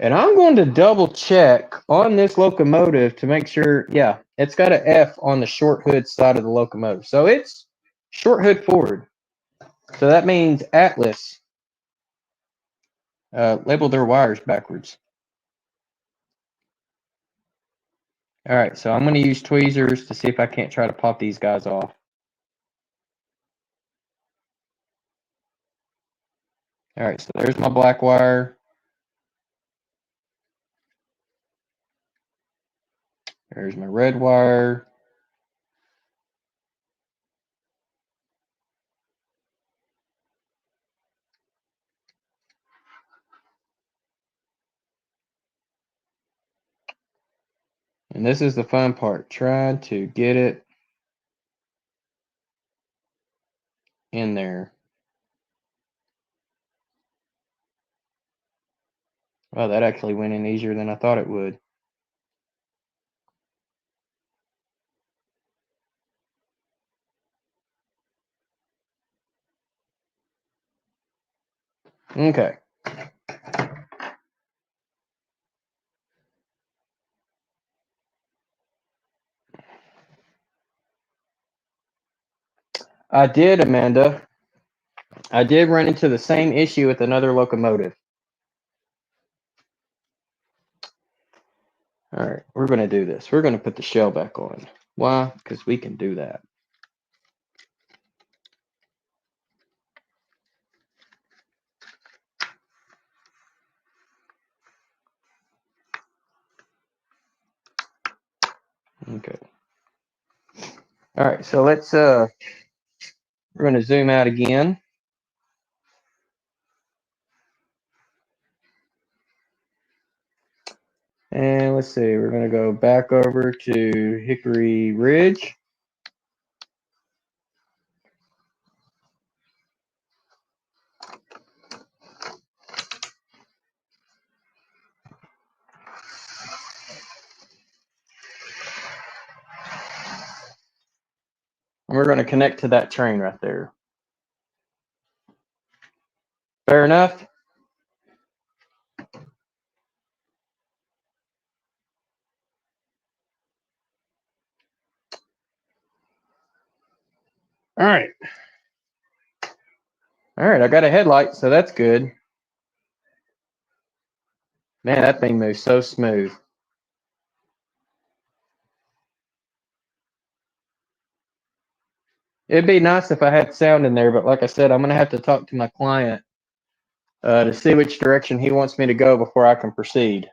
and I'm going to double check on this locomotive to make sure, yeah, it's got an F on the short hood side of the locomotive. So it's short hood forward. So that means Atlas labeled their wires backwards. All right, so I'm going to use tweezers to see if I can't try to pop these guys off. All right, so there's my black wire. There's my red wire. And this is the fun part, trying to get it in there. Well, that actually went in easier than I thought it would. Okay. I did, Amanda. I did run into the same issue with another locomotive. All right, we're going to do this. We're going to put the shell back on. Why? Because we can do that. Okay. All right, so let's we're going to zoom out again. And let's see, we're going to go back over to Hickory Ridge. And we're going to connect to that train right there. Fair enough? All right. All right, I got a headlight, so that's good. Man, that thing moves so smooth. It'd be nice if I had sound in there, but like I said, I'm going to have to talk to my client to see which direction he wants me to go before I can proceed.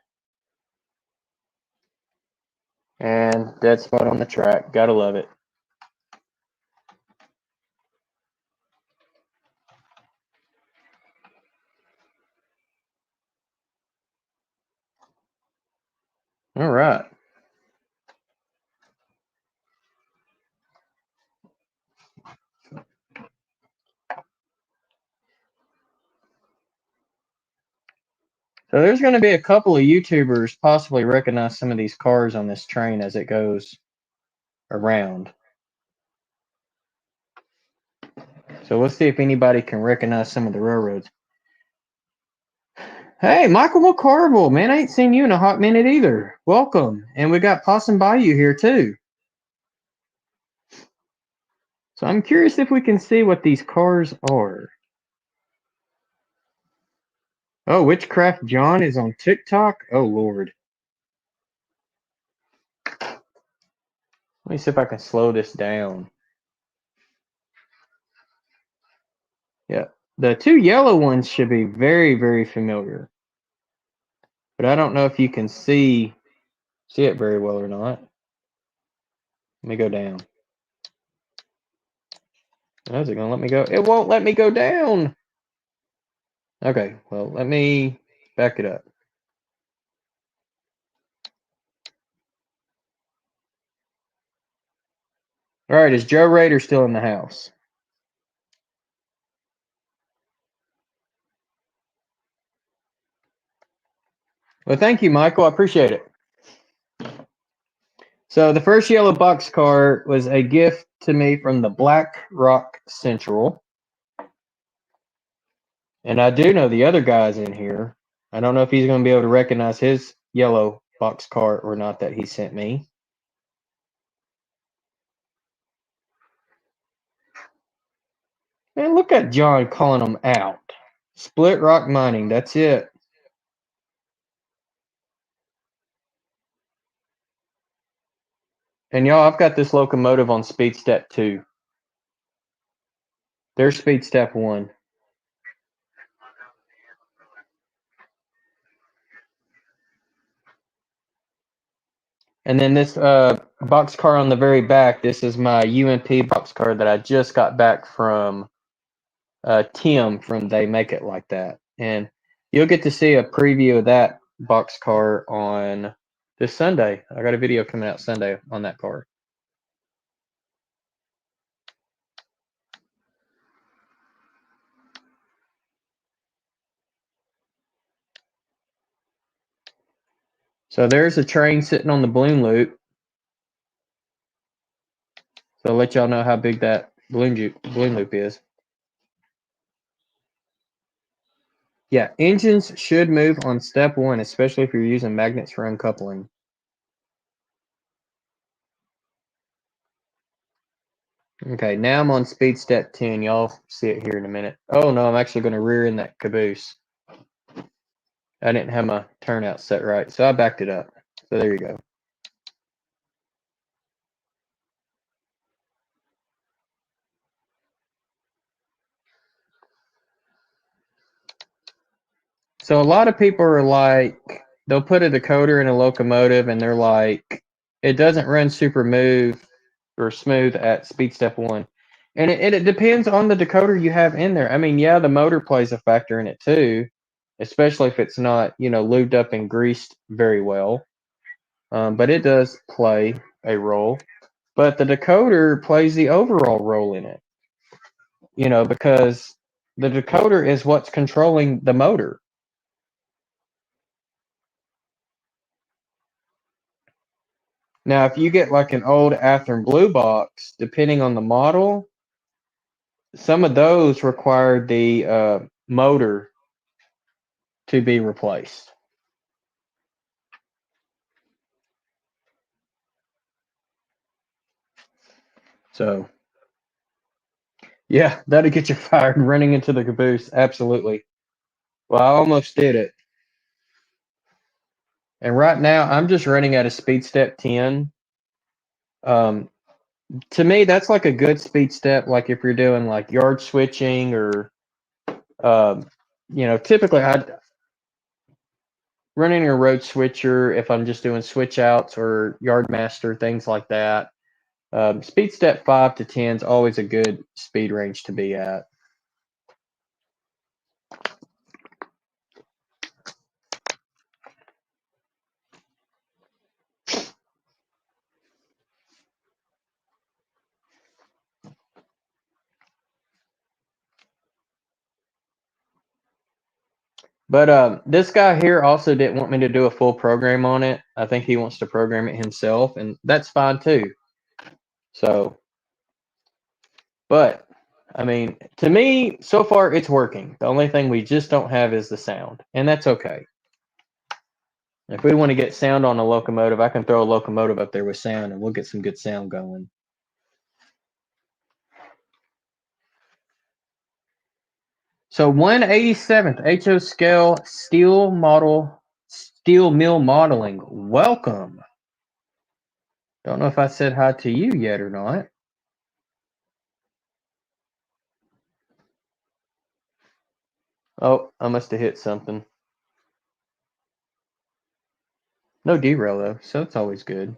And dead spot on the track. Gotta love it. All right. So there's going to be a couple of YouTubers possibly recognize some of these cars on this train as it goes around. So let's see if anybody can recognize some of the railroads. Hey, Michael McCarville, man, I ain't seen you in a hot minute either. Welcome. And we got Possum Bayou here too. So I'm curious if we can see what these cars are. Oh, Witchcraft John is on TikTok? Oh, Lord. Let me see if I can slow this down. Yeah. The two yellow ones should be very, very familiar. But I don't know if you can see it very well or not. Let me go down. How's it gonna let me go? It won't let me go down. Okay, well, let me back it up. All right, is Joe Rader still in the house? Well, thank you, Michael. I appreciate it. So the first yellow box car was a gift to me from the Black Rock Central. And I do know the other guy's in here. I don't know if he's going to be able to recognize his yellow box car or not that he sent me. Man, look at John calling them out. Split Rock Mining, that's it. And y'all, I've got this locomotive on speed step 2. There's speed step 1. And then this box car on the very back, this is my UMP box car that I just got back from Tim from They Make It Like That. And you'll get to see a preview of that box car on this Sunday. I got a video coming out Sunday on that car. So there's a train sitting on the balloon loop. So I'll let y'all know how big that balloon loop is. Yeah, engines should move on step 1, especially if you're using magnets for uncoupling. Okay, now I'm on speed step 10. Y'all see it here in a minute. Oh no, I'm actually going to rear in that caboose. I didn't have my turnout set right, so I backed it up. So there you go. So a lot of people are like, they'll put a decoder in a locomotive and they're like, it doesn't run super smooth at speed step 1. And it depends on the decoder you have in there. I mean, yeah, the motor plays a factor in it too, especially if it's not, lubed up and greased very well. But it does play a role. But the decoder plays the overall role in it, because the decoder is what's controlling the motor. Now, if you get like an old Atherton Blue box, depending on the model, some of those require the motor to be replaced. So, yeah, that'll get you fired running into the caboose. Absolutely. Well, I almost did it. And right now, I'm just running at a speed step 10. To me, that's like a good speed step. Like if you're doing like yard switching or, typically I'd running a road switcher if I'm just doing switch outs or yard master, things like that. Speed step 5 to 10 is always a good speed range to be at. But this guy here also didn't want me to do a full program on it. I think he wants to program it himself, and that's fine too. So, but I mean, to me, so far it's working. The only thing we just don't have is the sound, and that's okay. If we want to get sound on a locomotive, I can throw a locomotive up there with sound, and we'll get some good sound going. So 187th HO scale steel mill modeling. Welcome. Don't know if I said hi to you yet or not. Oh, I must have hit something. No derail though, so it's always good.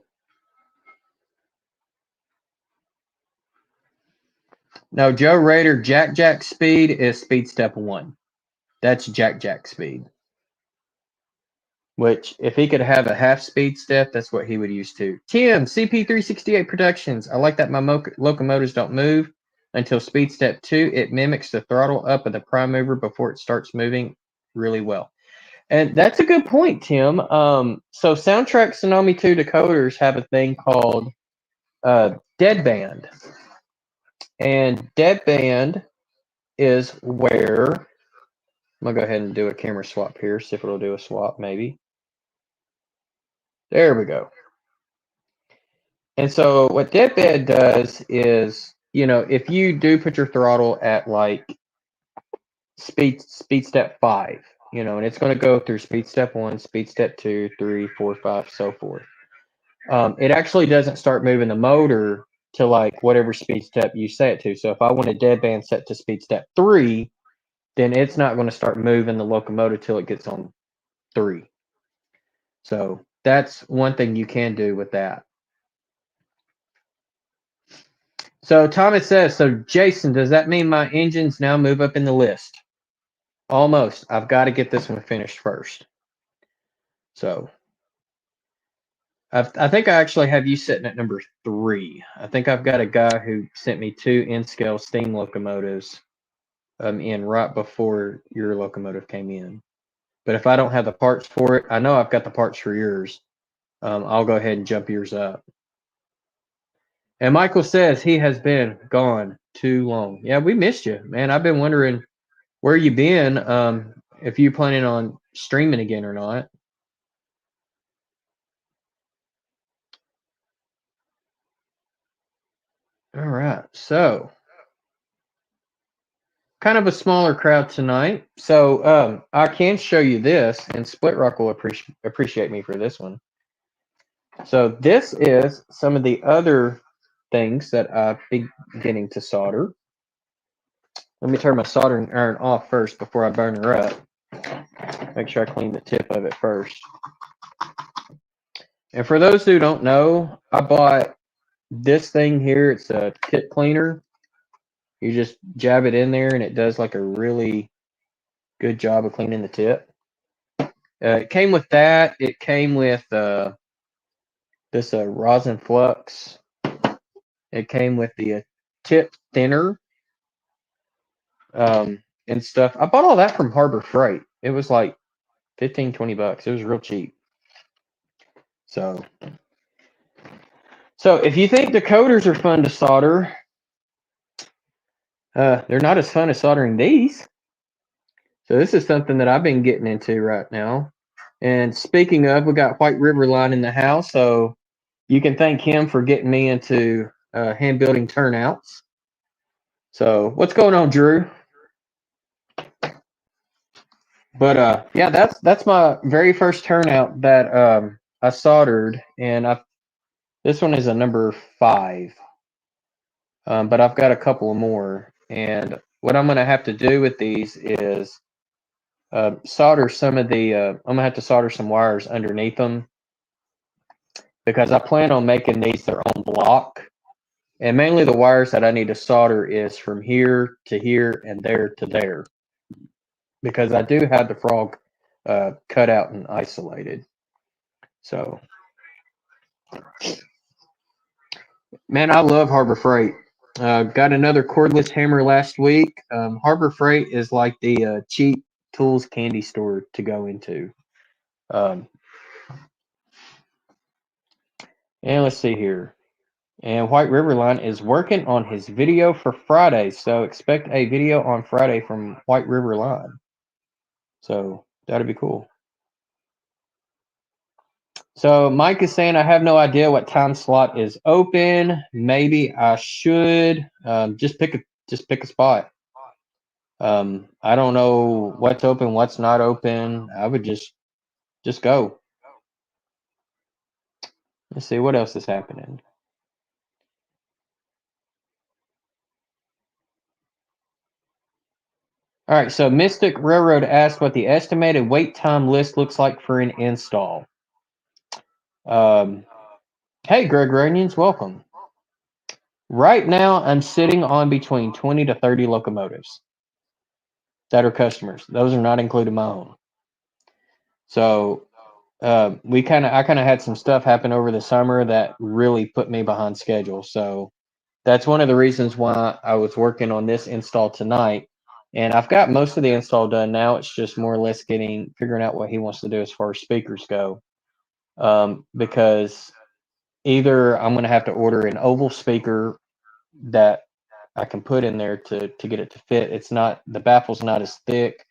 No, Joe Rader Jack speed is speed step 1. That's Jack speed. Which, if he could have a half speed step, that's what he would use too. Tim, CP368 Productions. I like that my locomotives don't move until speed step 2. It mimics the throttle up of the prime mover before it starts moving really well. And that's a good point, Tim. So Soundtrack Tsunami 2 decoders have a thing called deadband. And deadband is where, I'm going to go ahead and do a camera swap here, see if it'll do a swap maybe. There we go. And so what deadband does is, if you do put your throttle at like speed step 5, and it's going to go through speed step 1, speed step 2, 3, 4, 5, so forth. It actually doesn't start moving the motor to like whatever speed step you set it to. So if I want a deadband set to speed step 3, then it's not going to start moving the locomotive till it gets on 3. So that's one thing you can do with that. So Thomas says, so Jason, does that mean my engines now move up in the list? Almost. I've got to get this one finished first. So I think I actually have you sitting at number 3. I think I've got a guy who sent me 2 N-scale steam locomotives in right before your locomotive came in. But if I don't have the parts for it, I know I've got the parts for yours. I'll go ahead and jump yours up. And Michael says he has been gone too long. Yeah, we missed you, man. I've been wondering where you been. If you planning on streaming again or not. All right, so kind of a smaller crowd tonight. So I can show you this, and Split Rock will appreciate me for this one. So this is some of the other things that I've been beginning to solder. Let me turn my soldering iron off first before I burn her up. Make sure I clean the tip of it first. And for those who don't know, I bought this thing here. It's a tip cleaner. You just jab it in there and it does like a really good job of cleaning the tip. It came with that. It came with this rosin flux. It came with the tip thinner and stuff. I bought all that from Harbor Freight. It was like 15, 20 bucks. It was real cheap. So if you think decoders are fun to solder, they're not as fun as soldering these. So this is something that I've been getting into right now. And speaking of, we got White River Line in the house, so you can thank him for getting me into hand building turnouts. So what's going on, Drew? But yeah, that's my very first turnout that I soldered, and this one is a number 5. But I've got a couple more, and what I'm gonna have to do with these is solder some of the. I'm gonna have to solder some wires underneath them because I plan on making these their own block, and mainly the wires that I need to solder is from here to here and there to there, because I do have the frog cut out and isolated. So, man, I love Harbor Freight. Got another cordless hammer last week. Harbor Freight is like the cheap tools candy store to go into. And let's see here. And White River Line is working on his video for Friday, so expect a video on Friday from White River Line. So that'd be cool. So Mike is saying I have no idea what time slot is open. Maybe I should just pick a spot. I don't know what's open, what's not open. I would just go. Let's see what else is happening. All right, so Mystic Railroad asked what the estimated wait time list looks like for an install. Hey, Greg Ranians, welcome. Right now, I'm sitting on between 20 to 30 locomotives that are customers. Those are not including my own. So I kind of had some stuff happen over the summer that really put me behind schedule. So that's one of the reasons why I was working on this install tonight. And I've got most of the install done now. It's just more or less figuring out what he wants to do as far as speakers go. Because either I'm going to have to order an oval speaker that I can put in there to get it to fit. It's not, the baffle's not as thick,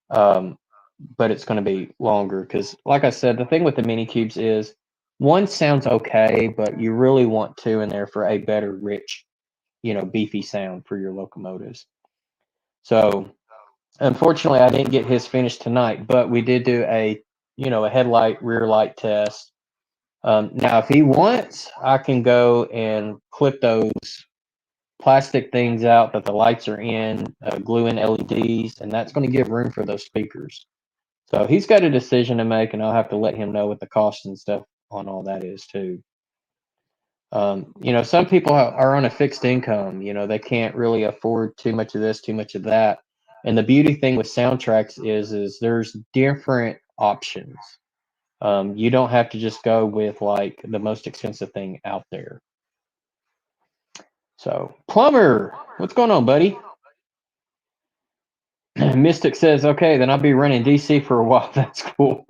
but it's going to be longer. Because like I said, the thing with the mini cubes is one sounds okay, but you really want two in there for a better, rich, beefy sound for your locomotives. So unfortunately, I didn't get his finished tonight, but we did do a headlight, rear light test. Now, if he wants, I can go and clip those plastic things out that the lights are in, glue in LEDs, and that's going to give room for those speakers. So he's got a decision to make, and I'll have to let him know what the cost and stuff on all that is too. Some people are on a fixed income. They can't really afford too much of this, too much of that. And the beauty thing with soundtracks is there's different options. You don't have to just go with like the most expensive thing out there. So, Plumber, what's going on, buddy? Mystic says, okay, then I'll be running DC for a while. That's cool.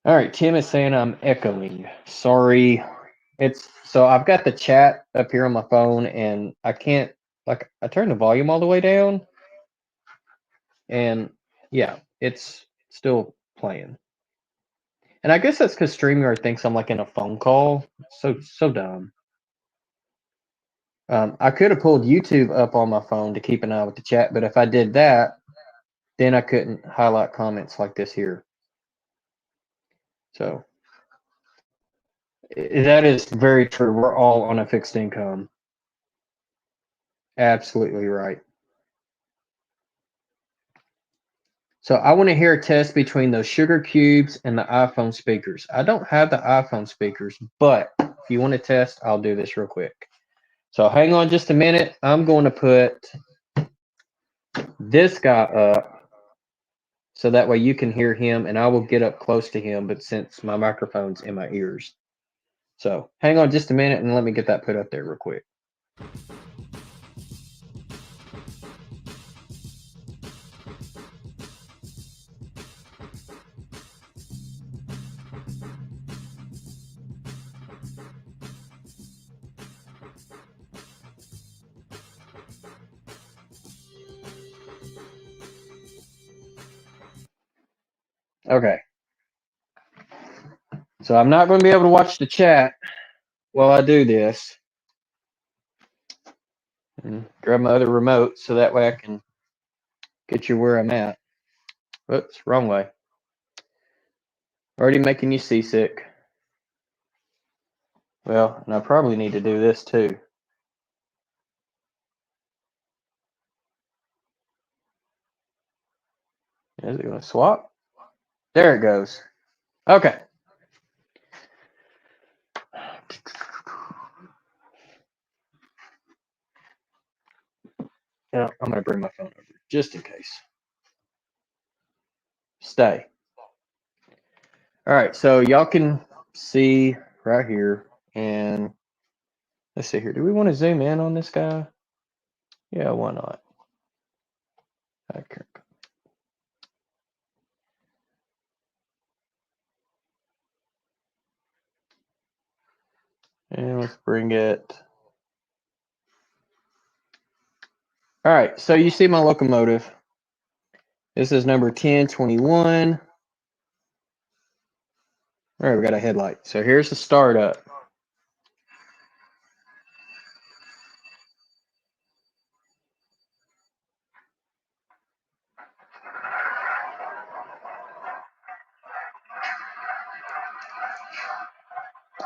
All right, Tim is saying I'm echoing. Sorry. It's so I've got the chat up here on my phone and I can't I turned the volume all the way down and yeah, it's still playing. And I guess that's because StreamYard thinks I'm like in a phone call. So dumb. I could have pulled YouTube up on my phone to keep an eye with the chat, but if I did that, then I couldn't highlight comments like this here. So that is very true. We're all on a fixed income. Absolutely right. So I want to hear a test between those sugar cubes and the iPhone speakers. I don't have the iPhone speakers, but if you want to test, I'll do this real quick. So hang on just a minute. I'm going to put this guy up so that way you can hear him and I will get up close to him, but since my microphone's in my ears. So hang on just a minute and let me get that put up there real quick. Okay. So I'm not going to be able to watch the chat while I do this. And grab my other remote so that way I can get you where I'm at. Whoops, wrong way. Already making you seasick. Well, and I probably need to do this too. Is it going to swap? There it goes. Okay. Now, I'm going to bring my phone over just in case. Stay. All right, so y'all can see right here. And let's see here. Do we want to zoom in on this guy? Yeah, why not? Okay. And let's bring it. All right, so you see my locomotive. This is number 1021. All right, we got a headlight. So here's the startup.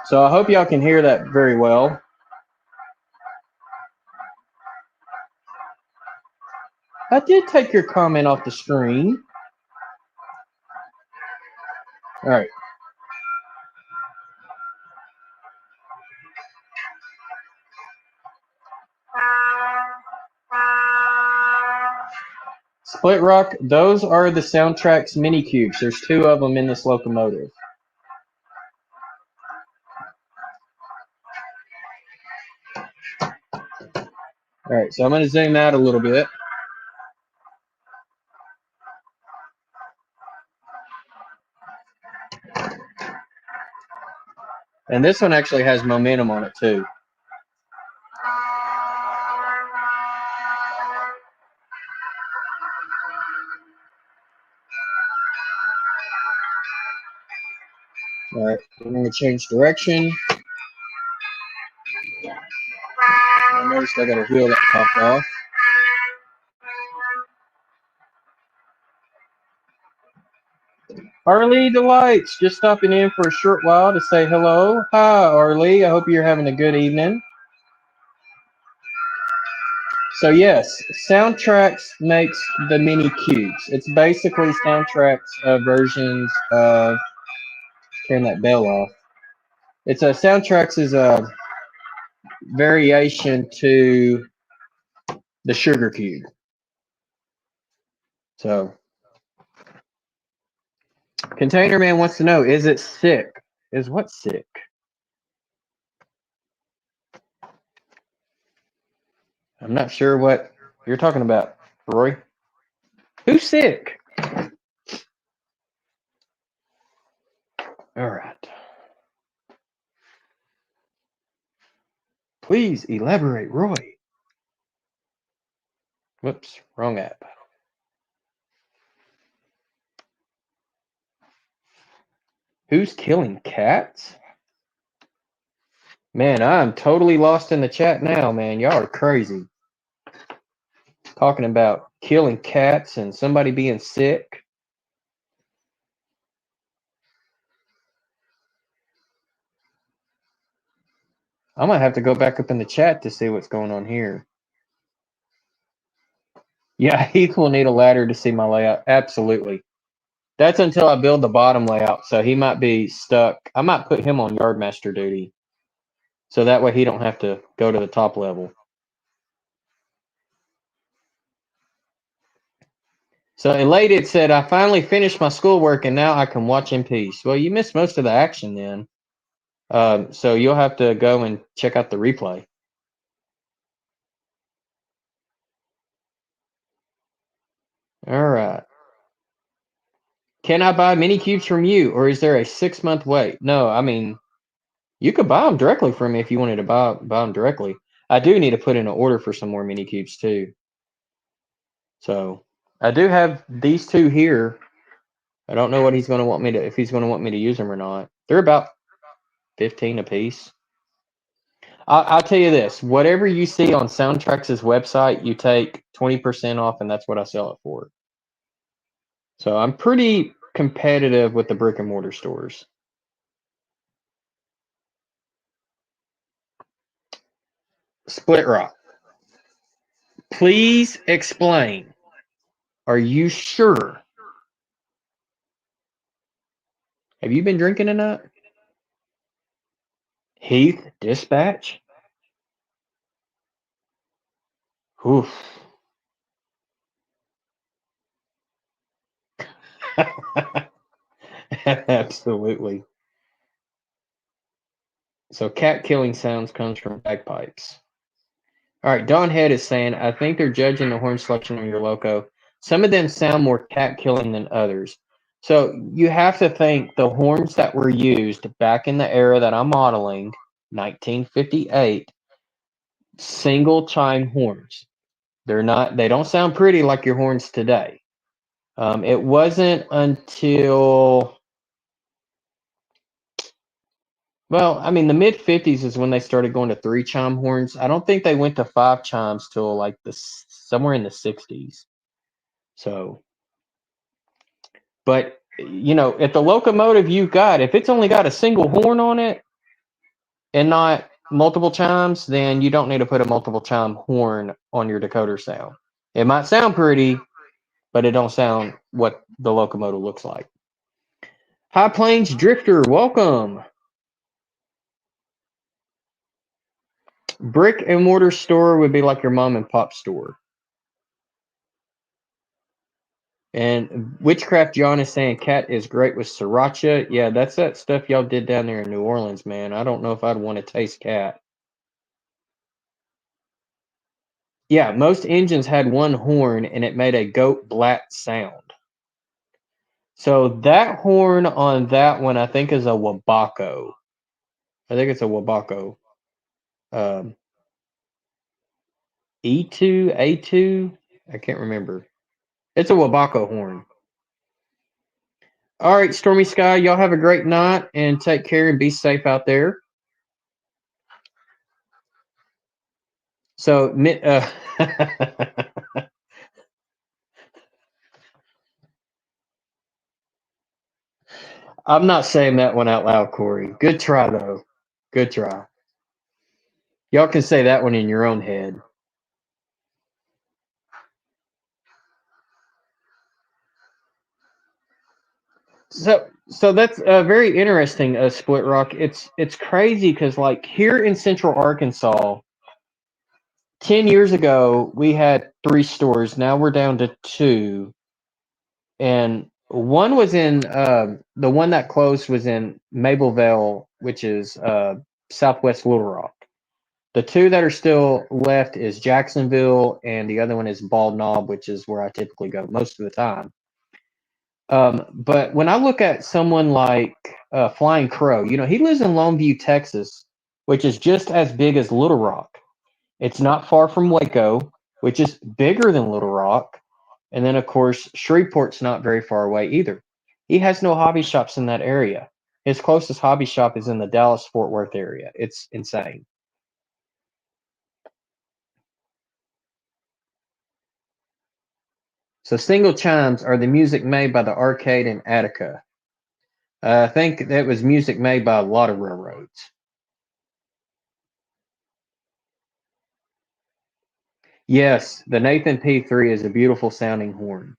So I hope y'all can hear that very well. I did take your comment off the screen. All right. Split Rock, those are the Soundtrack's mini cubes. There's 2 of them in this locomotive. All right, so I'm going to zoom out a little bit. And this one actually has momentum on it too. All right, I'm going to change direction. I noticed I got a wheel that popped off. Arlie Delights, just stopping in for a short while to say hello. Hi, Arlie. I hope you're having a good evening. So yes, Soundtracks makes the mini cubes. It's basically Soundtracks versions of turn that bell off. It's a Soundtracks is a variation to the Sugar Cube. So Container Man wants to know, is it sick? Is what sick? I'm not sure what you're talking about, Roy. Who's sick? All right. Please elaborate, Roy. Whoops, wrong app. Who's killing cats? Man, I'm totally lost in the chat now, man. Y'all are crazy. Talking about killing cats and somebody being sick. I might have to go back up in the chat to see what's going on here. Yeah, Heath will need a ladder to see my layout. Absolutely. That's until I build the bottom layout, so he might be stuck. I might put him on yardmaster duty, so that way he don't have to go to the top level. So Elated said, I finally finished my schoolwork and now I can watch in peace. Well, you missed most of the action then. So you'll have to go and check out the replay. All right. Can I buy mini cubes from you, or is there a 6-month wait? No, I mean, you could buy them directly from me if you wanted to buy them directly. I do need to put in an order for some more mini cubes too. So I do have these two here. I don't know what he's going to want me to, if he's going to want me to use them or not. They're about 15 a piece. I'll tell you this: whatever you see on Soundtrax's website, you take 20% off, and that's what I sell it for. So I'm pretty competitive with the brick and mortar stores. Split Rock, please explain. Are you sure? Have you been drinking enough? Heath Dispatch? Oof. Absolutely. So cat killing sounds comes from bagpipes. All right, Don Head is saying, I think they're judging the horn selection on your loco. Some of them sound more cat killing than others. So you have to think the horns that were used back in the era that I'm modeling, 1958, single chime horns. They don't sound pretty like your horns today. It wasn't until, well, I mean, the mid 50s is when they started going to 3-chime horns. I don't think they went to 5 chimes till like somewhere in the 60s. So, but you know, at the locomotive you've got, if it's only got a single horn on it and not multiple chimes, then you don't need to put a multiple chime horn on your decoder sound. It might sound pretty, but it don't sound what the locomotive looks like. High Plains Drifter, welcome. Brick and mortar store would be like your mom and pop store. And Witchcraft John is saying cat is great with sriracha. Yeah, that's that stuff y'all did down there in New Orleans, man. I don't know if I'd want to taste cat. Yeah, most engines had one horn and it made a goat blat sound. So that horn on that one, I think, is a Wabaco. I think it's a Wabaco. E2, A2? I can't remember. It's a Wabaco horn. All right, Stormy Sky, y'all have a great night and take care and be safe out there. So, I'm not saying that one out loud, Corey. Good try, though. Good try. Y'all can say that one in your own head. So that's very interesting, Split Rock. It's crazy because like here in Central Arkansas, 10 years ago we had 3 stores. Now we're down to 2, and one was in the one that closed was in Mableville, which is southwest Little Rock. The 2 that are still left is Jacksonville, and the other one is Bald Knob, which is where I typically go most of the time. But when I look at someone like Flying Crow, he lives in Longview, Texas, which is just as big as Little Rock. It's not far from Waco, which is bigger than Little Rock. And then, of course, Shreveport's not very far away either. He has no hobby shops in that area. His closest hobby shop is in the Dallas-Fort Worth area. It's insane. So single chimes are the music made by the arcade in Attica. I think that was music made by a lot of railroads. Yes, the Nathan P3 is a beautiful sounding horn.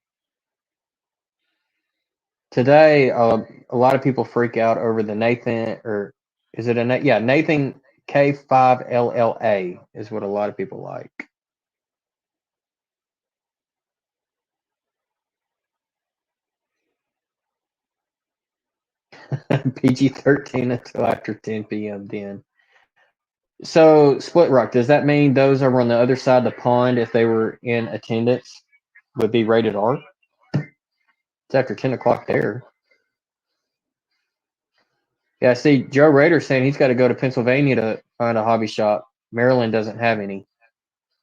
Today, a lot of people freak out over the Nathan, or is it Nathan K5LLA is what a lot of people like. PG-13 until after 10 p.m. then. So, Split Rock, does that mean those are on the other side of the pond if they were in attendance would be rated R? It's after 10 o'clock there. Yeah, I see Joe Rader saying he's got to go to Pennsylvania to find a hobby shop. Maryland doesn't have any.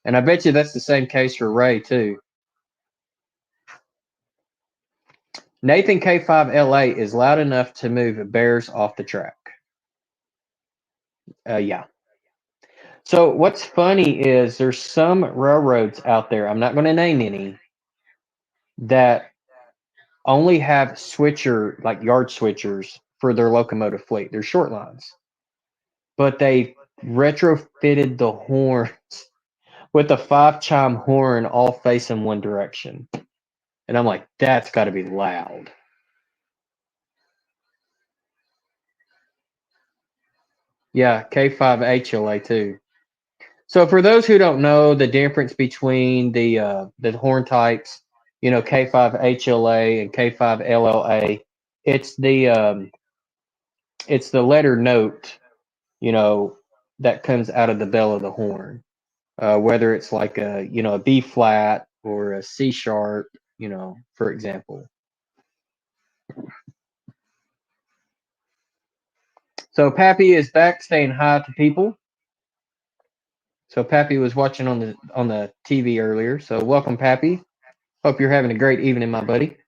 And I bet you that's the same case for Ray, too. Nathan K5LA is loud enough to move bears off the track. Yeah. So what's funny is there's some railroads out there, I'm not going to name any, that only have switcher, like yard switchers for their locomotive fleet. They're short lines. But they retrofitted the horns with a 5-chime horn all facing one direction. And I'm like, that's got to be loud. Yeah, K5HLA too. So for those who don't know the difference between the horn types, K5HLA and K5LLA, it's the letter note, that comes out of the bell of the horn. Whether it's like a B flat or a C sharp, for example. So Pappy is back saying hi to people. So Pappy was watching on the TV earlier. So welcome, Pappy. Hope you're having a great evening, my buddy.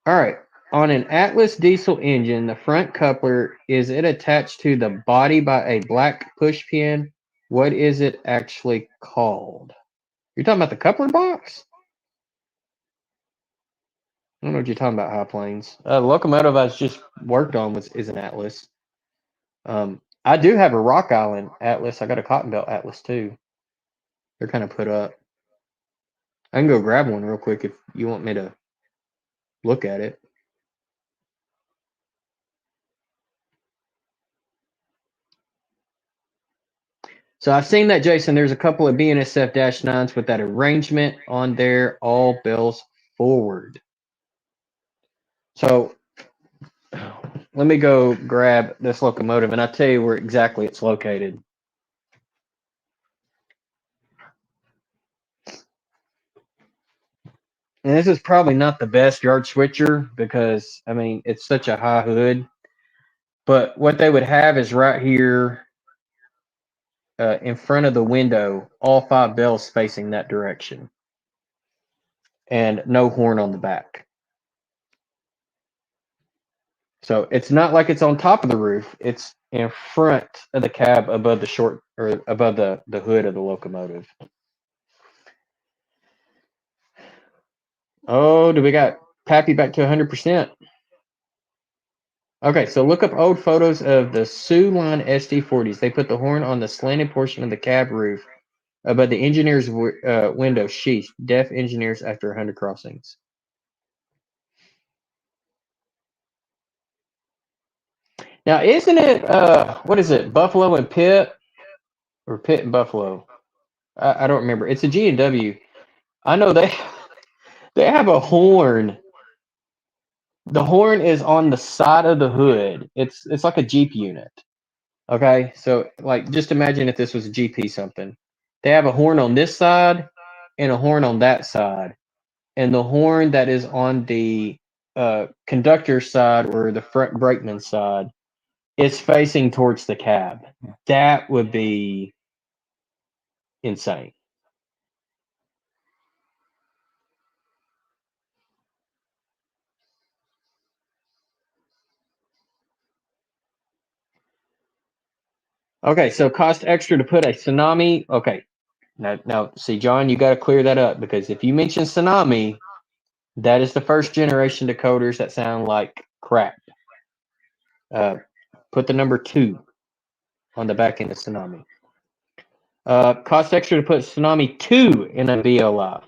All right. On an Atlas diesel engine, the front coupler, is it attached to the body by a black push pin? What is it actually called? You're talking about the coupler box? I don't know what you're talking about, High Plains. The locomotive I just worked on is an Atlas. I do have a Rock Island Atlas. I got a Cotton Belt Atlas too. They're kind of put up. I can go grab one real quick if you want me to look at it. So I've seen that, Jason. There's a couple of BNSF-9s with that arrangement on there, all bells forward. So let me go grab this locomotive, and I'll tell you where exactly it's located. And this is probably not the best yard switcher because, it's such a high hood. But what they would have is right here in front of the window, all 5 bells facing that direction. And no horn on the back. So it's not like it's on top of the roof. It's in front of the cab above above the hood of the locomotive. Oh, do we got Pappy back to 100%? Okay, so look up old photos of the Sioux Line SD40s. They put the horn on the slanted portion of the cab roof above the engineer's window sheath. Deaf engineers after 100 crossings. Now, isn't it, what is it, Buffalo and Pitt? Or Pitt and Buffalo? I don't remember. It's a G&W. I know they have a horn. The horn is on the side of the hood. It's like a Jeep unit. Okay, so like just imagine if this was a GP something. They have a horn on this side, and a horn on that side, and the horn that is on the conductor side or the front brakeman side is facing towards the cab. That would be insane. Okay, so cost extra to put a tsunami. Okay, now see, John, you got to clear that up, because if you mention tsunami, that is the first generation decoders that sound like crap. Put the number 2 on the back end of tsunami. Cost extra to put tsunami 2 in a BLI.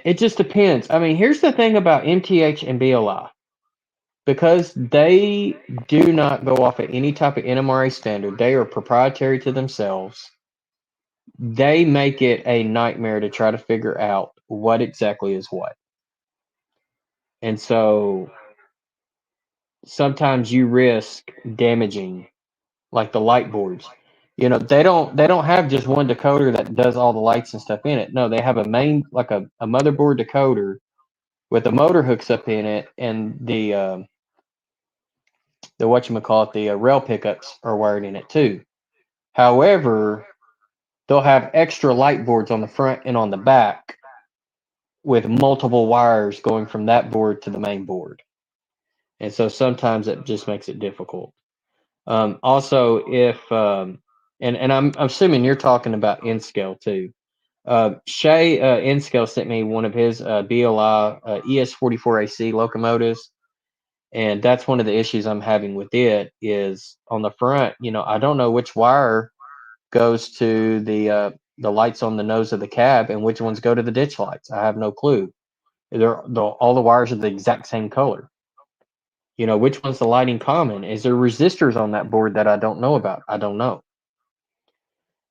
It just depends. I mean, here's the thing about MTH and BLI. Because they do not go off of any type of NMRA standard, they are proprietary to themselves. They make it a nightmare to try to figure out what exactly is what. And so sometimes you risk damaging, like the light boards. You know, they don't have just one decoder that does all the lights and stuff in it. No, they have a main, like a motherboard decoder with a motor hooks up in it, and the whatchamacallit, the rail pickups are wired in it too. However, they'll have extra light boards on the front and on the back with multiple wires going from that board to the main board. And so sometimes it just makes it difficult. Also, if and I'm assuming you're talking about N-Scale too. Shay N-Scale sent me one of his BLI ES44AC locomotives, and that's one of the issues I'm having with it is on the front. You know, I don't know which wire goes to the lights on the nose of the cab and which ones go to the ditch lights. I have no clue. All the wires are the exact same color. You know, which one's the lighting common? Is there resistors on that board that I don't know about? I don't know.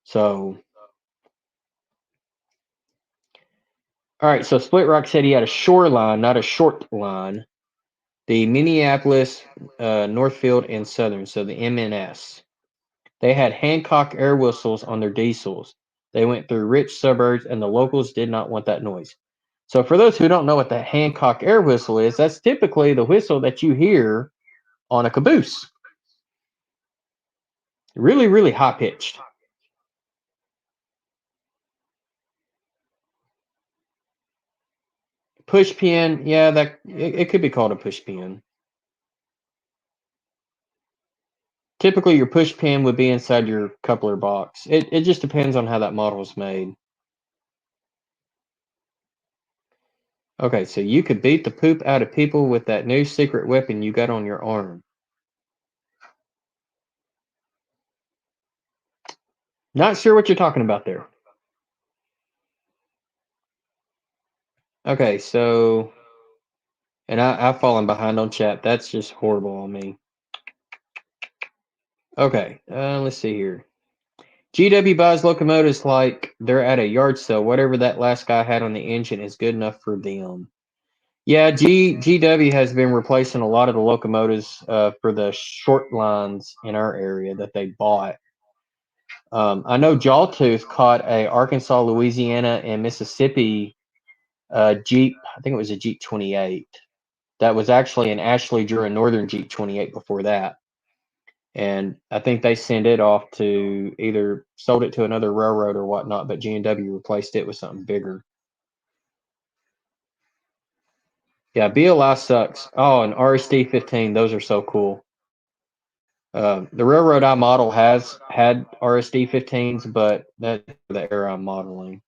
So, all right. So Split Rock said he had a shoreline, not a short line. The Minneapolis, Northfield, and Southern, so the MNS. They had Hancock air whistles on their diesels. They went through rich suburbs, and the locals did not want that noise. So for those who don't know what the Hancock air whistle is, that's typically the whistle that you hear on a caboose. Really, really high pitched. Push pin, yeah, that it could be called a push pin. Typically, your push pin would be inside your coupler box. It just depends on how that model is made. Okay, so you could beat the poop out of people with that new secret weapon you got on your arm. Not sure what you're talking about there. Okay, so, and I've fallen behind on chat. That's just horrible on me. Okay, let's see here. GW buys locomotives like they're at a yard sale. Whatever that last guy had on the engine is good enough for them. Yeah, GW has been replacing a lot of the locomotives for the short lines in our area that they bought. I know Jawtooth caught a Arkansas, Louisiana, and Mississippi Jeep. I think it was a Jeep 28. That was actually an Ashley Drew a Northern Jeep 28 before that. And I think they sent it off to either sold it to another railroad or whatnot, but G&W replaced it with something bigger. Yeah, BLI sucks. Oh, and RSD 15, those are so cool. The railroad I model has had RSD 15s, but that's the era I'm modeling.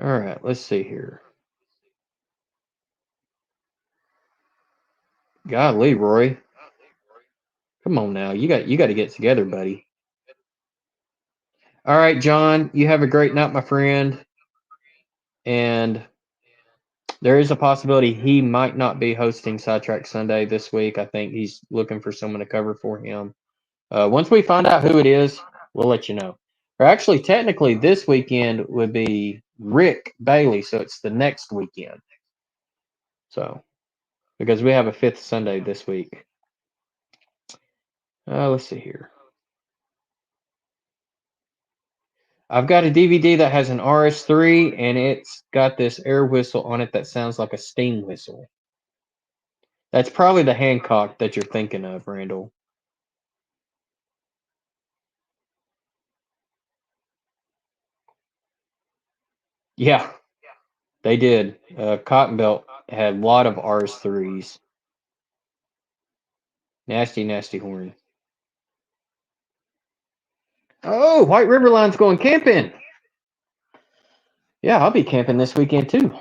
All right, let's see here. Golly, Roy. Come on now. You got to get together, buddy. All right, John, you have a great night, my friend. And there is a possibility he might not be hosting Sidetrack Sunday this week. I think he's looking for someone to cover for him. Once we find out who it is, we'll let you know. Or actually, technically, this weekend would be Rick Bailey, so it's the next weekend. So, because we have a 5th Sunday this week. Let's see here. I've got a DVD that has an RS3, and it's got this air whistle on it that sounds like a steam whistle. That's probably the Hancock that you're thinking of, Randall. Yeah, they did. Cotton Belt had a lot of RS3s. Nasty, nasty horn. Oh, White River Line's going camping. Yeah, I'll be camping this weekend too.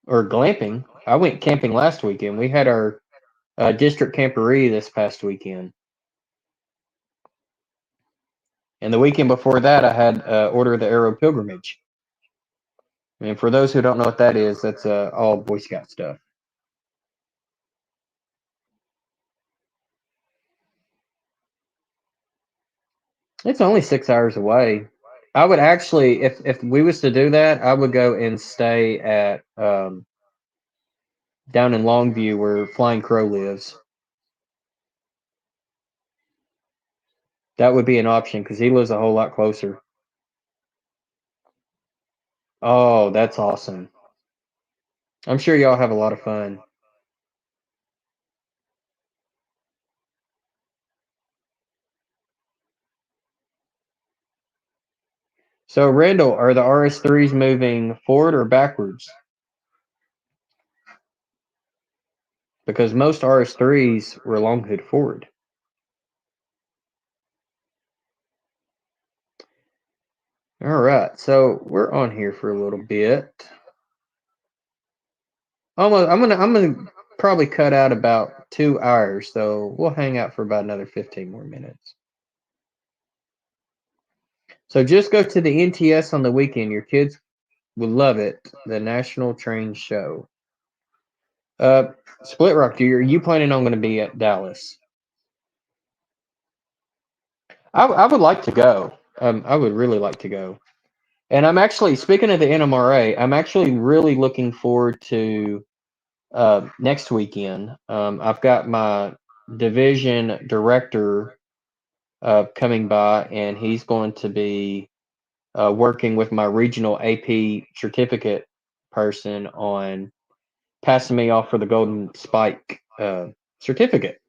Or glamping. I went camping last weekend. We had our district camporee this past weekend. And the weekend before that, I had Order of the Arrow Pilgrimage. And for those who don't know what that is, that's all Boy Scout stuff. It's only 6 hours away. I would actually, if we was to do that, I would go and stay at down in Longview where Flying Crow lives. That would be an option because he lives a whole lot closer. Oh, that's awesome. I'm sure y'all have a lot of fun. So, Randall, are the RS3s moving forward or backwards? Because most RS3s were long hood forward. All right, so we're on here for a little bit. Almost, I'm gonna probably cut out about 2 hours, so we'll hang out for about another 15 more minutes. So just go to the NTS on the weekend. Your kids would love it. The National Train Show. Split Rock, are you planning on going to be at Dallas? I would like to go. I would really like to go. And I'm actually, speaking of the NMRA, I'm actually really looking forward to next weekend. I've got my division director coming by, and he's going to be working with my regional AP certificate person on passing me off for the Golden Spike certificate.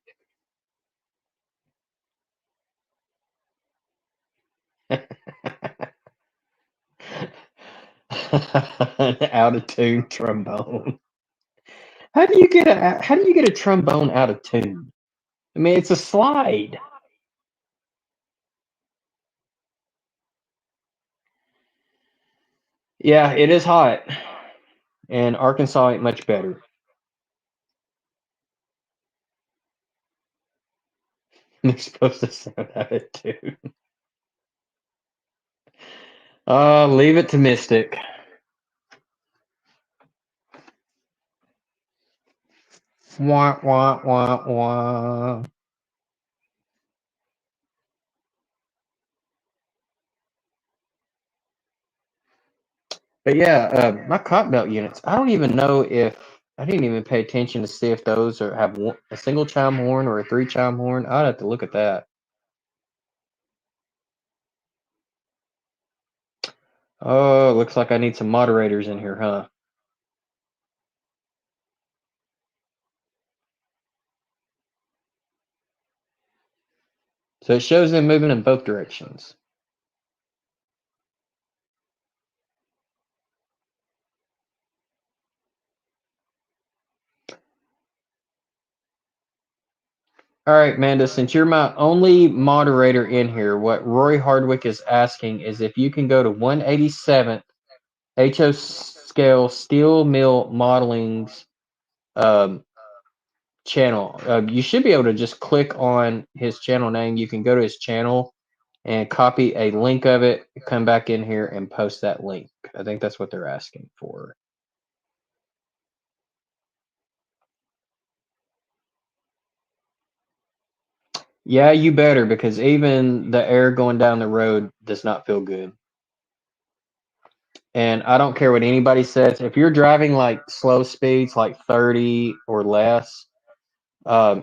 An out of tune trombone. How do you get a trombone out of tune? I mean, it's a slide. Yeah, it is hot, and Arkansas ain't much better. They're supposed to sound out of tune. Leave it to Mystic. Wah wah wah wah. But yeah, my cot belt units. I don't even know if I didn't even pay attention to see if those are have a single chime horn or a 3 chime horn. I'd have to look at that. Oh, looks like I need some moderators in here, huh? So it shows them moving in both directions. All right, Amanda, since you're my only moderator in here, what Roy Hardwick is asking is if you can go to 187th HO scale steel mill modeling's channel. You should be able to just click on his channel name. You can go to his channel and copy a link of it, come back in here and post that link. I think that's what they're asking for. Yeah, you better, because even the air going down the road does not feel good. And I don't care what anybody says. If you're driving like slow speeds, like 30 or less,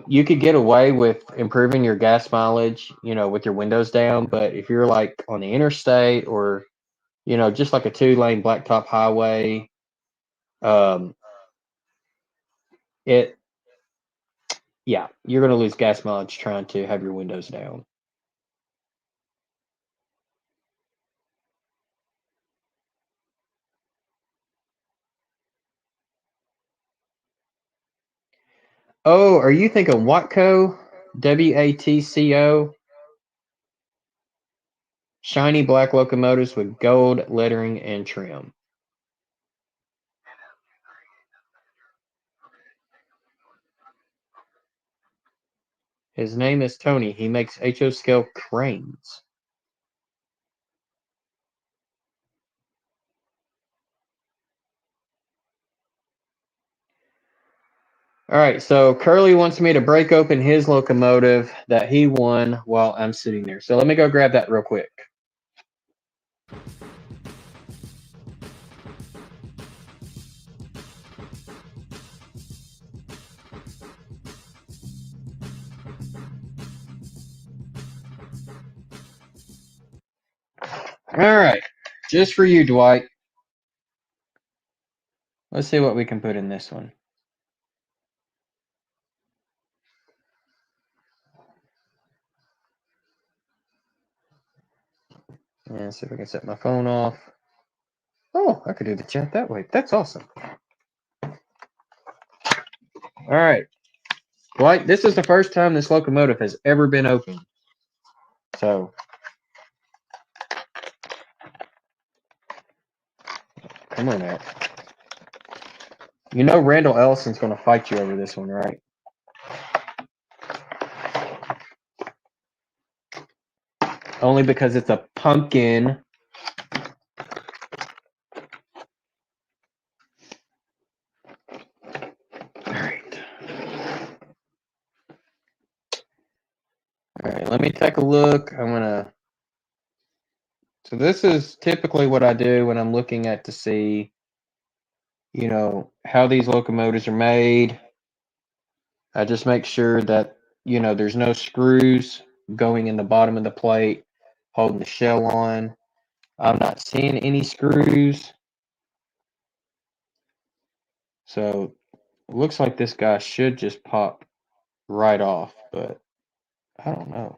you could get away with improving your gas mileage, with your windows down. But if you're like on the interstate or, just like a 2-lane blacktop highway, um, it, yeah, you're going to lose gas mileage trying to have your windows down. Oh, are you thinking Watco? WATCO? Shiny black locomotives with gold lettering and trim. His name is Tony. He makes HO scale cranes. All right, so Curly wants me to break open his locomotive that he won while I'm sitting there. So let me go grab that real quick. All right, just for you, Dwight. Let's see what we can put in this one. And see if I can set my phone off. Oh, I could do the chat that way. That's awesome. All right, Dwight, this is the first time this locomotive has ever been opened. So, come on now. You know Randall Ellison's going to fight you over this one, right? Only because it's a pumpkin. All right. All right, let me take a look. I'm going to... So this is typically what I do when I'm looking at to see, how these locomotives are made. I just make sure that, there's no screws going in the bottom of the plate, holding the shell on. I'm not seeing any screws. So it looks like this guy should just pop right off, but I don't know.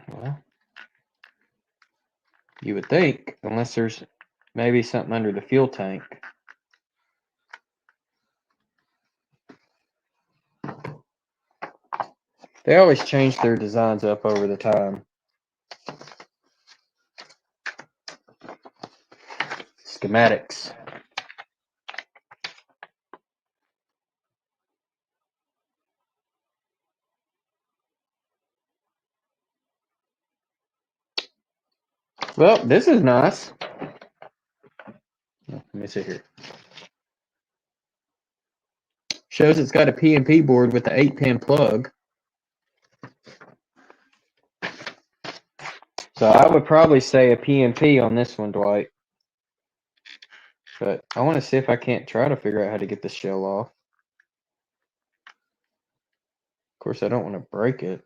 Well, you would think, unless there's maybe something under the fuel tank. They always change their designs up over the time. Schematics. Well, this is nice. Let me see here. Shows it's got a PNP board with the 8-pin plug. So I would probably say a PNP on this one, Dwight. But I want to see if I can't try to figure out how to get this shell off. Of course, I don't want to break it.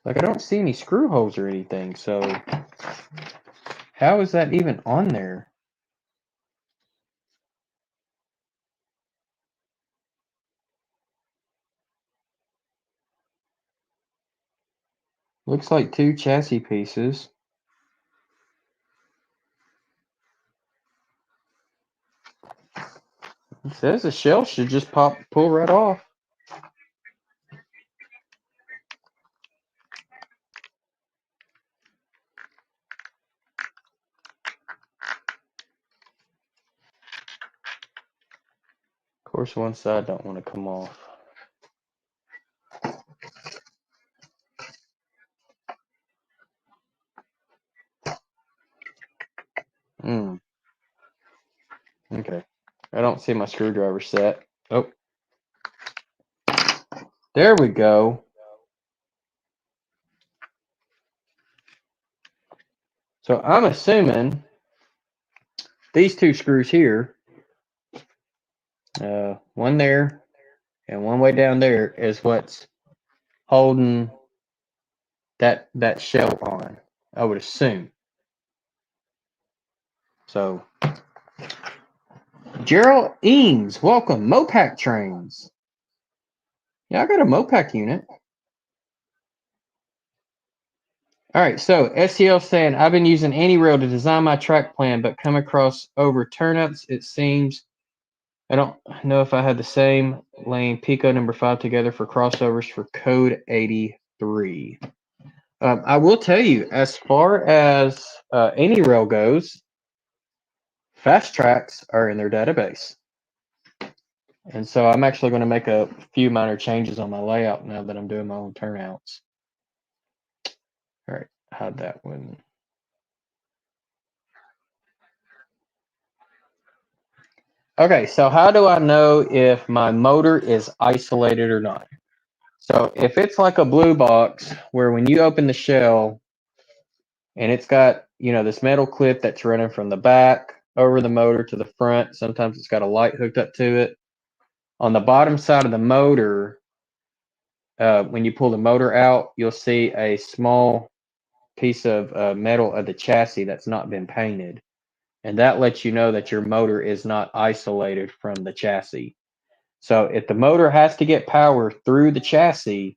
Like, I don't see any screw holes or anything, so how is that even on there? Looks like 2 chassis pieces. It says the shell should just pull right off. Of course, one side don't want to come off. Okay. I don't see my screwdriver set. Oh. There we go. So I'm assuming these two screws here, one there and one way down there, is what's holding that shell on, I would assume. So, Gerald Eames, welcome. Mopac trains. Yeah, I got a Mopac unit. All right, so SCL saying, I've been using AnyRail to design my track plan, but come across over turnouts, it seems. I don't know if I had the same lane Pico number 5 together for crossovers for code 83. I will tell you, as far as AnyRail goes, fast tracks are in their database. And so I'm actually going to make a few minor changes on my layout now that I'm doing my own turnouts. All right, hide that one. Okay, so how do I know if my motor is isolated or not? So if it's like a blue box where when you open the shell and it's got, this metal clip that's running from the back over the motor to the front, sometimes it's got a light hooked up to it. On the bottom side of the motor, when you pull the motor out, you'll see a small piece of metal of the chassis that's not been painted. And that lets you know that your motor is not isolated from the chassis. So if the motor has to get power through the chassis,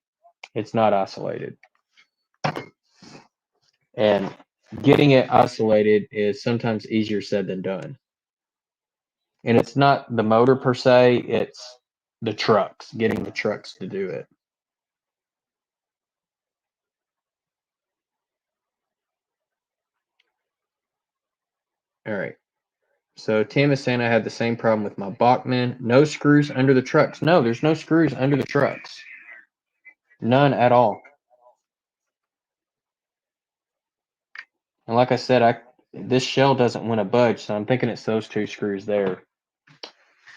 it's not isolated. And getting it isolated is sometimes easier said than done. And it's not the motor per se, it's the trucks, getting the trucks to do it. All right. So Tim is saying I had the same problem with my Bachmann. No screws under the trucks. No, there's no screws under the trucks. None at all. And like I said, this shell doesn't want to budge, so I'm thinking it's those two screws there.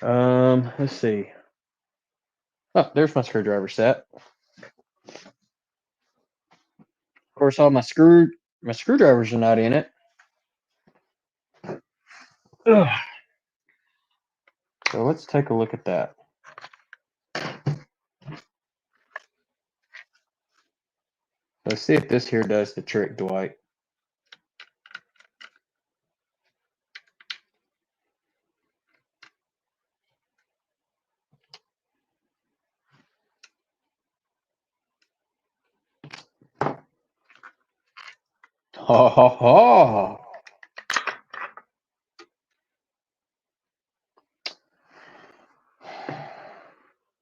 Let's see. Oh, there's my screwdriver set. Of course, all my screwdrivers are not in it. Ugh. So let's take a look at that. Let's see if this here does the trick, Dwight. Ha ha ha!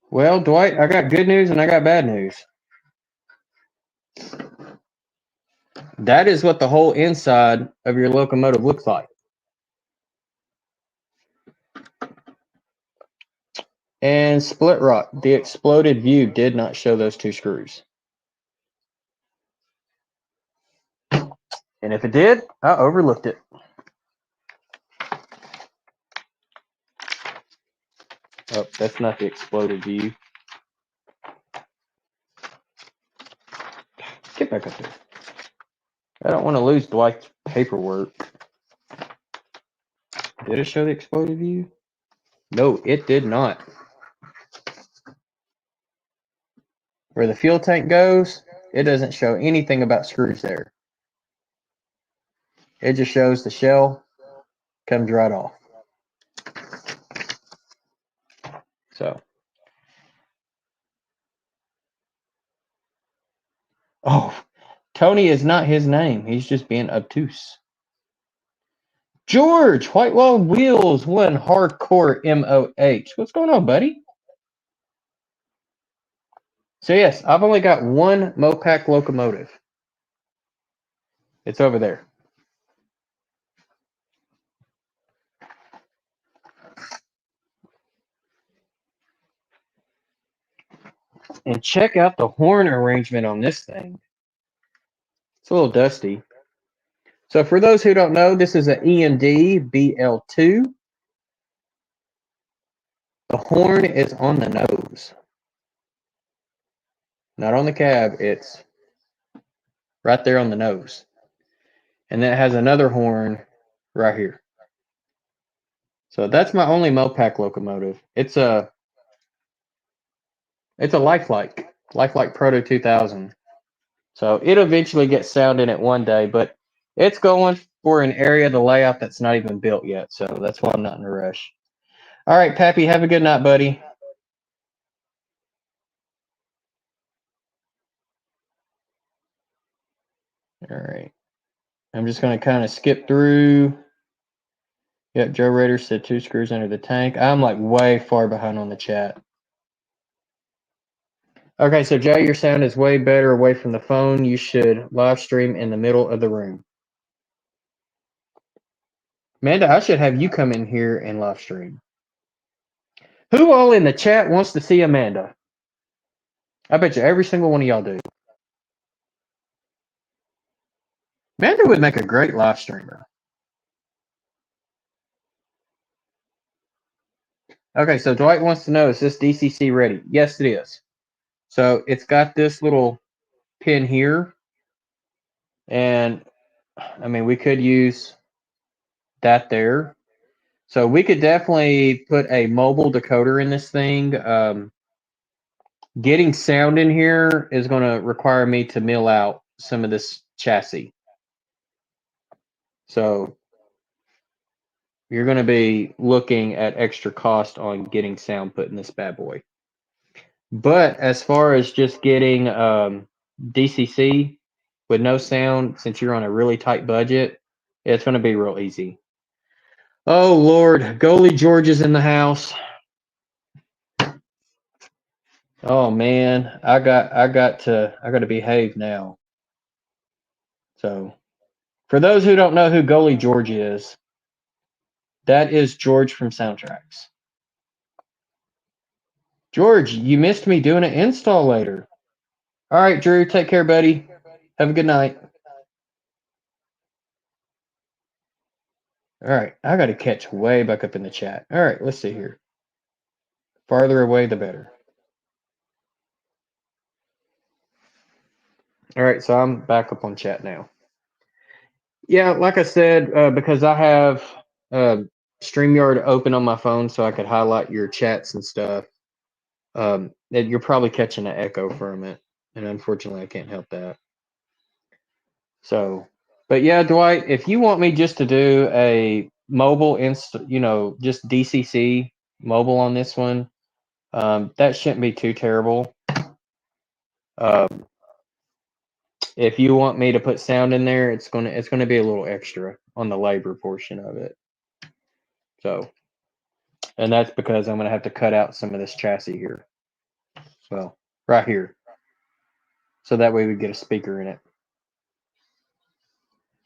Well, Dwight, I got good news and I got bad news. That is what the whole inside of your locomotive looks like. And Split Rock, the exploded view did not show those two screws. And if it did, I overlooked it. Oh, that's not the exploded view. Get back up there. I don't want to lose Dwight's paperwork. Did it show the exploded view? No, it did not. Where the fuel tank goes, it doesn't show anything about screws there. It just shows the shell comes right off. So. Oh, Tony is not his name. He's just being obtuse. George, Whitewall Wheels, one hardcore MOH. What's going on, buddy? So yes, I've only got one Mopac locomotive. It's over there. And check out the horn arrangement on this thing. It's a little dusty. So for those who don't know, this is an EMD BL2. The horn is on the nose. Not on the cab, it's right there on the nose. And then it has another horn right here. So that's my only Mopac locomotive. It's a Lifelike Proto 2000. So it'll eventually get sound in it one day, but it's going for an area of the layout that's not even built yet. So that's why I'm not in a rush. All right, Pappy, have a good night, buddy. All right. I'm just going to kind of skip through. Yep, Joe Rader said 2 screws under the tank. I'm like way far behind on the chat. Okay, so Jay, your sound is way better away from the phone. You should live stream in the middle of the room. Amanda, I should have you come in here and live stream. Who all in the chat wants to see Amanda? I bet you every single one of y'all do. Amanda would make a great live streamer. Okay, so Dwight wants to know, is this DCC ready? Yes, it is. So it's got this little pin here. And, I mean, we could use that there. So we could definitely put a mobile decoder in this thing. Getting sound in here is going to require me to mill out some of this chassis. So you're going to be looking at extra cost on getting sound put in this bad boy. But as far as just getting DCC with no sound, since you're on a really tight budget, it's going to be real easy. Oh Lord, goalie George is in the house. Oh man, I got to behave now. So, for those who don't know who goalie George is, that is George from Soundtracks. George, you missed me doing an install later. All right, Drew, take care, buddy. Have a good night. All right, I got to catch way back up in the chat. All right, let's see here. Farther away, the better. All right, so I'm back up on chat now. Yeah, like I said, because I have StreamYard open on my phone so I could highlight your chats and stuff, you're probably catching an echo from it. And unfortunately, I can't help that. So, but yeah, Dwight, if you want me just to do a mobile just DCC mobile on this one, that shouldn't be too terrible. If you want me to put sound in there, it's gonna be a little extra on the labor portion of it. So, and that's because I'm gonna have to cut out some of this chassis here. Well, right here. So that way we get a speaker in it.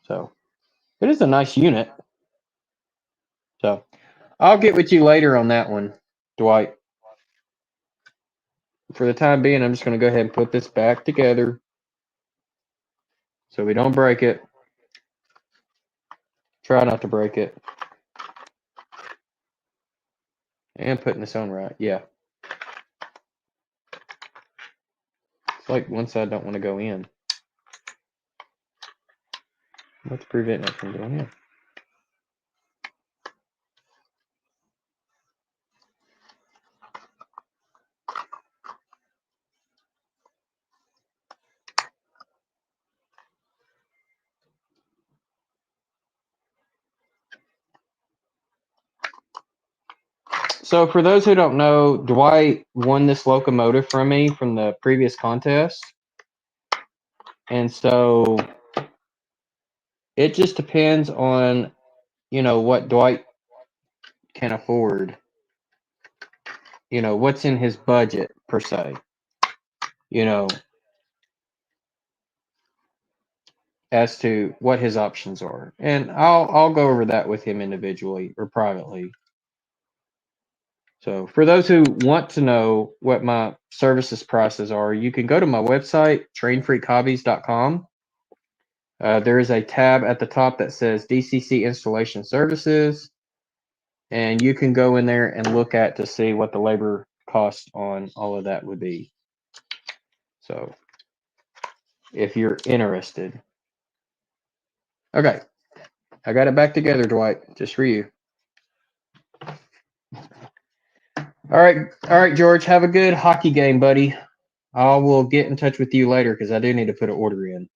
So it is a nice unit. So I'll get with you later on that one, Dwight. For the time being, I'm just going to go ahead and put this back together so we don't break it. Try not to break it. And putting this on right. Yeah. It's like one side don't want to go in. What's preventing it from going in? So for those who don't know, Dwight won this locomotive from me from the previous contest. And so it just depends on, what Dwight can afford. What's in his budget per se. As to what his options are. And I'll go over that with him individually or privately. So for those who want to know what my services prices are, you can go to my website, trainfreakhobbies.com. There is a tab at the top that says DCC Installation Services, and you can go in there and look at to see what the labor cost on all of that would be. So if you're interested. Okay. I got it back together, Dwight, just for you. All right, George. Have a good hockey game, buddy. I will get in touch with you later because I do need to put an order in.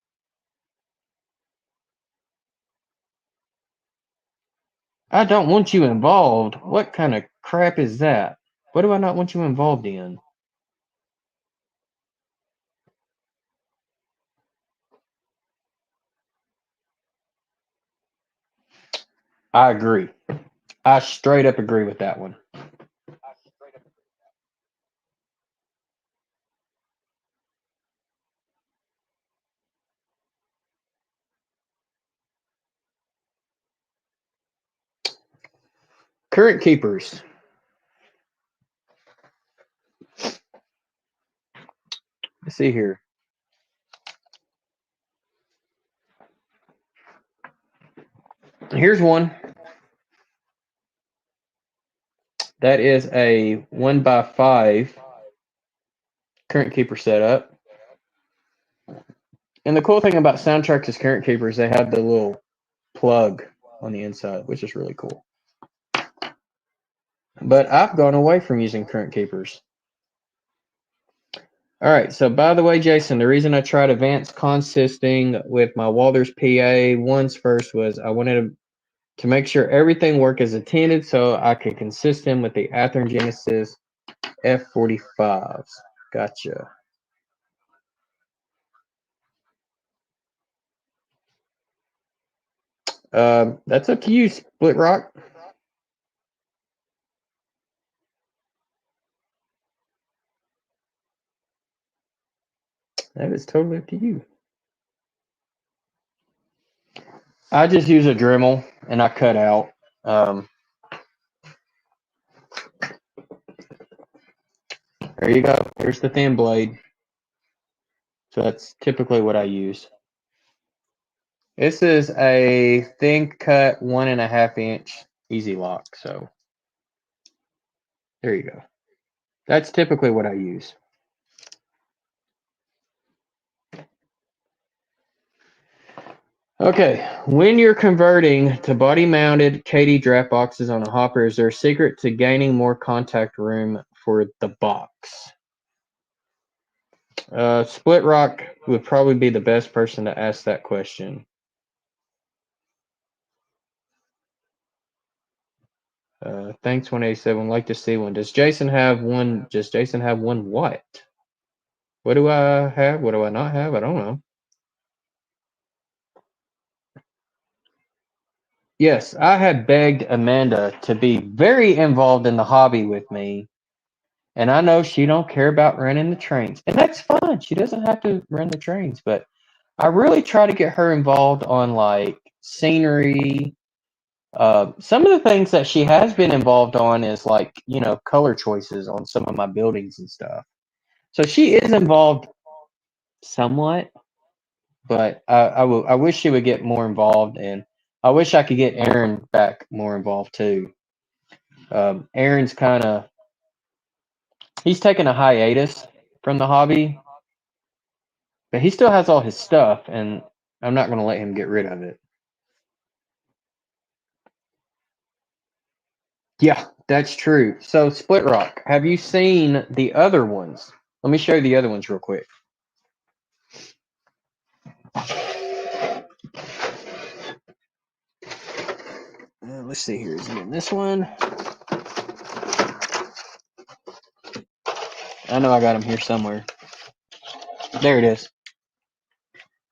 I don't want you involved. What kind of crap is that? What do I not want you involved in? I agree. I straight up agree with that one. Current keepers. Let's see here. Here's one. That is a 1x5 current keeper setup. And the cool thing about Soundtrack's current keepers, they have the little plug on the inside, which is really cool. But I've gone away from using current keepers. All right, so by the way, Jason, the reason I tried advanced consisting with my Walters PA ones first was I wanted to make sure everything worked as intended so I could consist them with the Athearn Genesis F45s. Gotcha. That's up to you, Split Rock. That is totally up to you. I just use a Dremel and I cut out. There you go. Here's the thin blade. So that's typically what I use. This is a thin cut 1.5 inch easy lock. So there you go. That's typically what I use. Okay, when you're converting to body-mounted KD draft boxes on a hopper, is there a secret to gaining more contact room for the box? Split Rock would probably be the best person to ask that question. Thanks, 187. Like to see one. Does Jason have one? Does Jason have one what? What do I have? What do I not have? I don't know. Yes, I had begged Amanda to be very involved in the hobby with me. And I know she don't care about running the trains. And that's fine. She doesn't have to run the trains. But I really try to get her involved on like scenery. Some of the things that she has been involved on is like, you know, color choices on some of my buildings and stuff. So she is involved somewhat, but I wish she would get more involved, and I wish I could get Aaron back more involved too. Aaron's he's taking a hiatus from the hobby, but he still has all his stuff, and I'm not going to let him get rid of it. Yeah, that's true. So, Split Rock, have you seen the other ones? Let me show you the other ones real quick. Let's see here. Is it in this one? I know I got them here somewhere. There it is.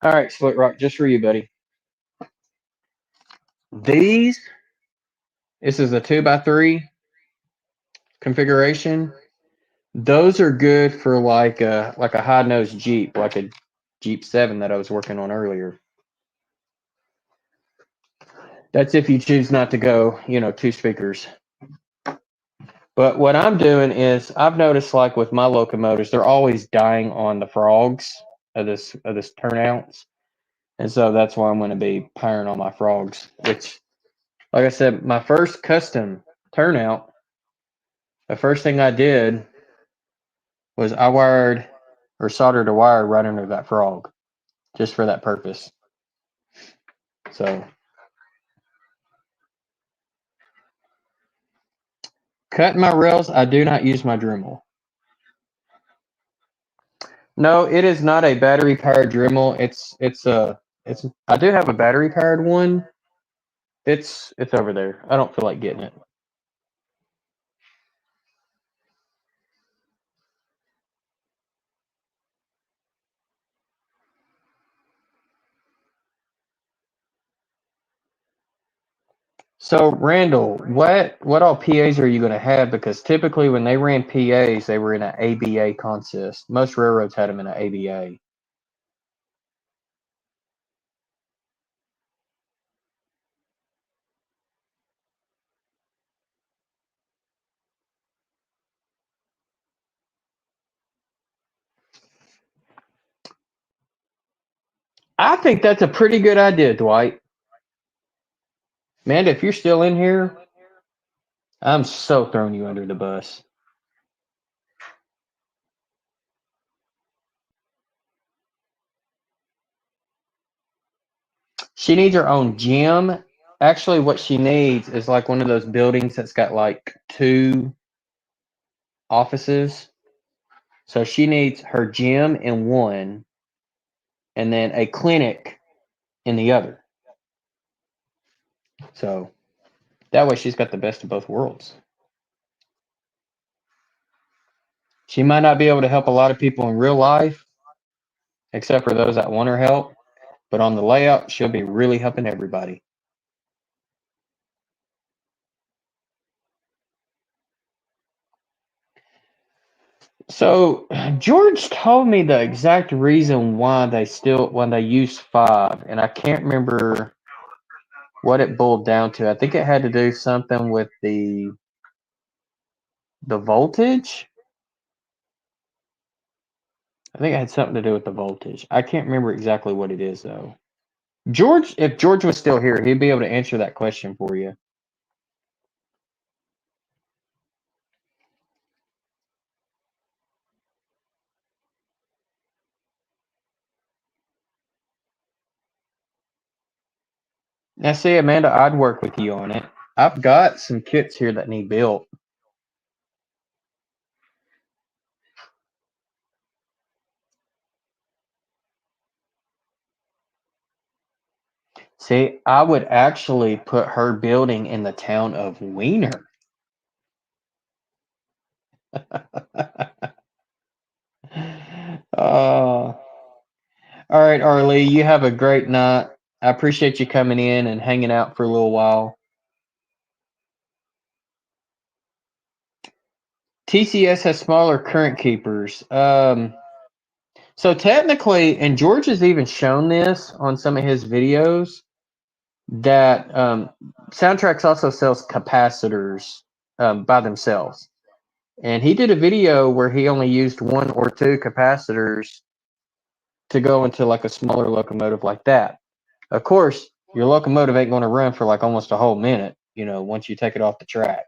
All right, Split Rock, just for you, buddy. This is a 2x3 configuration. Those are good for like a high-nosed Jeep, like a Jeep 7 that I was working on earlier. That's if you choose not to go, you know, 2 speakers. But what I'm doing is I've noticed like with my locomotives, they're always dying on the frogs of this turnouts. And so that's why I'm going to be powering on my frogs, which, like I said, my first custom turnout, the first thing I did was I wired or soldered a wire right under that frog, just for that purpose. So, cutting my rails, I do not use my Dremel. No, it is not a battery powered Dremel. I do have a battery powered one. It's over there. I don't feel like getting it. So Randall, what all PAs are you going to have? Because typically when they ran PAs, they were in an ABA consist. Most railroads had them in an ABA. I think that's a pretty good idea, Dwight. Amanda, if you're still in here, I'm so throwing you under the bus. She needs her own gym. Actually, what she needs is like one of those buildings that's got like 2 offices. So she needs her gym in one and then a clinic in the other. So that way she's got the best of both worlds. She might not be able to help a lot of people in real life, except for those that want her help. But on the layout, she'll be really helping everybody. So George told me the exact reason why they use 5, and I can't remember what it boiled down to. I think it had to do something with the voltage. I think it had something to do with the voltage. I can't remember exactly what it is though. George, if George was still here, he'd be able to answer that question for you. Now, see, Amanda, I'd work with you on it. I've got some kits here that need built. See, I would actually put her building in the town of Wiener. All right, Arlie, you have a great night. I appreciate you coming in and hanging out for a little while. TCS has smaller current keepers. So technically, and George has even shown this on some of his videos, that Soundtracks also sells capacitors by themselves. And he did a video where he only used 1 or 2 capacitors to go into like a smaller locomotive like that. Of course, your locomotive ain't going to run for like almost a whole minute, once you take it off the track.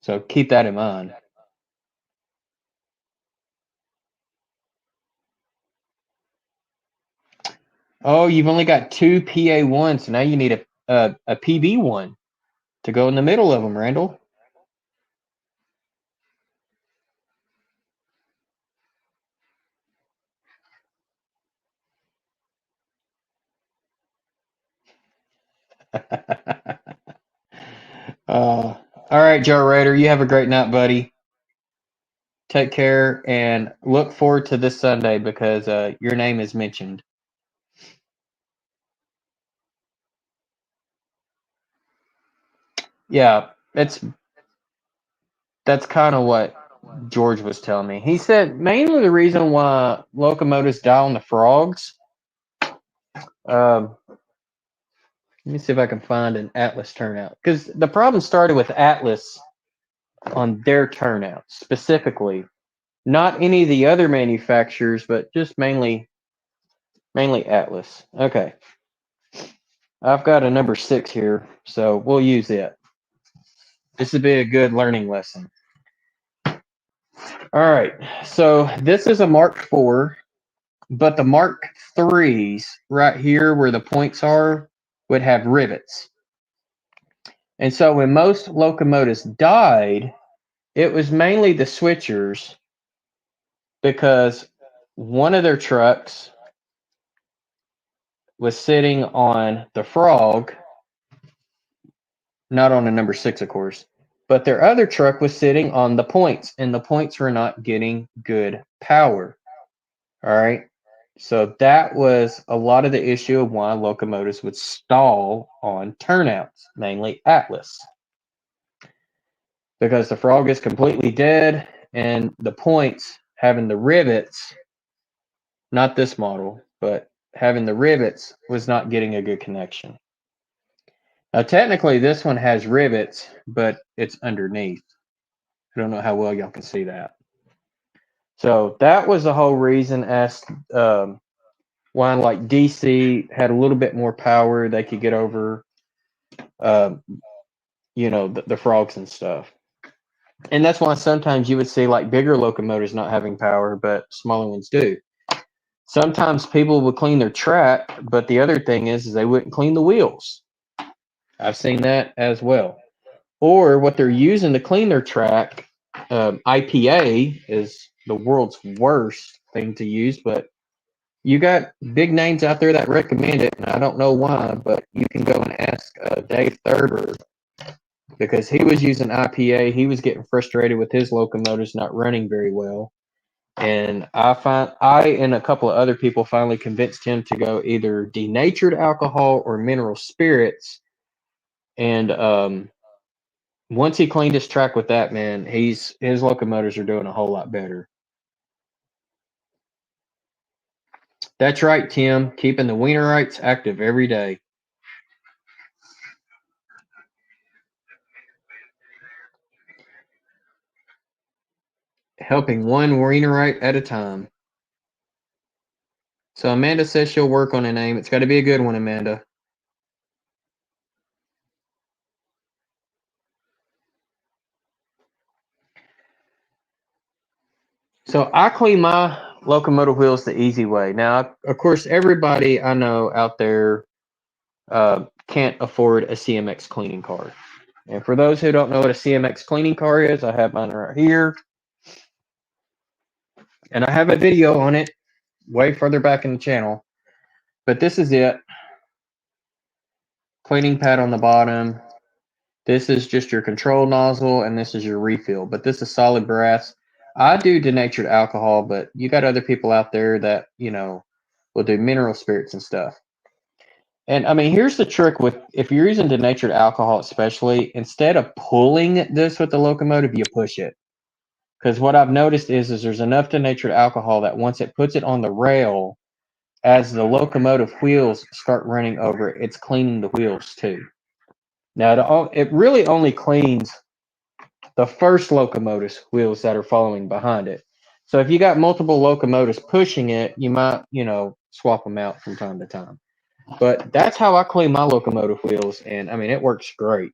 So keep that in mind. Oh, you've only got 2 PA1s, so now you need a PB1 to go in the middle of them, Randall. All right, Joe Rader, you have a great night, buddy. Take care and look forward to this Sunday because your name is mentioned. Yeah, that's kind of what George was telling me. He said mainly the reason why locomotives die on the frogs. Let me see if I can find an Atlas turnout, because the problem started with Atlas on their turnouts specifically, not any of the other manufacturers, but just mainly Atlas. Okay, I've got a number 6 here, so we'll use it. This would be a good learning lesson. All right. So this is a Mark IV, but the Mark IIIs right here where the points are would have rivets. And so when most locomotives died, it was mainly the switchers because one of their trucks was sitting on the frog, not on a number 6, of course, but their other truck was sitting on the points, and the points were not getting good power. All right. So that was a lot of the issue of why locomotives would stall on turnouts, mainly Atlas, because the frog is completely dead and the points having the rivets, not this model, but having the rivets was not getting a good connection. Now, technically, this one has rivets, but it's underneath. I don't know how well y'all can see that. So that was the whole reason as why, like DC had a little bit more power, they could get over, the frogs and stuff. And that's why sometimes you would see like bigger locomotives not having power, but smaller ones do. Sometimes people would clean their track, but the other thing is they wouldn't clean the wheels. I've seen that as well. Or what they're using to clean their track, IPA is the world's worst thing to use, but you got big names out there that recommend it, and I don't know why, but you can go and ask Dave Thurber because he was using IPA. He was getting frustrated with his locomotives not running very well. And I and a couple of other people finally convinced him to go either denatured alcohol or mineral spirits. And once he cleaned his track with that, man, his locomotives are doing a whole lot better. That's right, Tim. Keeping the Wienerites active every day. Helping one Wienerite at a time. So Amanda says she'll work on a name. It's got to be a good one, Amanda. So I clean my locomotive wheels the easy way. Now, of course, everybody I know out there can't afford a CMX cleaning car. And for those who don't know what a CMX cleaning car is, I have mine right here. And I have a video on it way further back in the channel. But this is it. Cleaning pad on the bottom. This is just your control nozzle, and this is your refill. But this is solid brass. I do denatured alcohol, but you got other people out there that, will do mineral spirits and stuff. And I mean, here's the trick with if you're using denatured alcohol, especially, instead of pulling this with the locomotive, you push it. Because what I've noticed is there's enough denatured alcohol that once it puts it on the rail, as the locomotive wheels start running over, it's cleaning the wheels too. Now, it really only cleans the first locomotive's wheels that are following behind it. So if you got multiple locomotives pushing it, you might, swap them out from time to time. But that's how I clean my locomotive wheels, and I mean, it works great.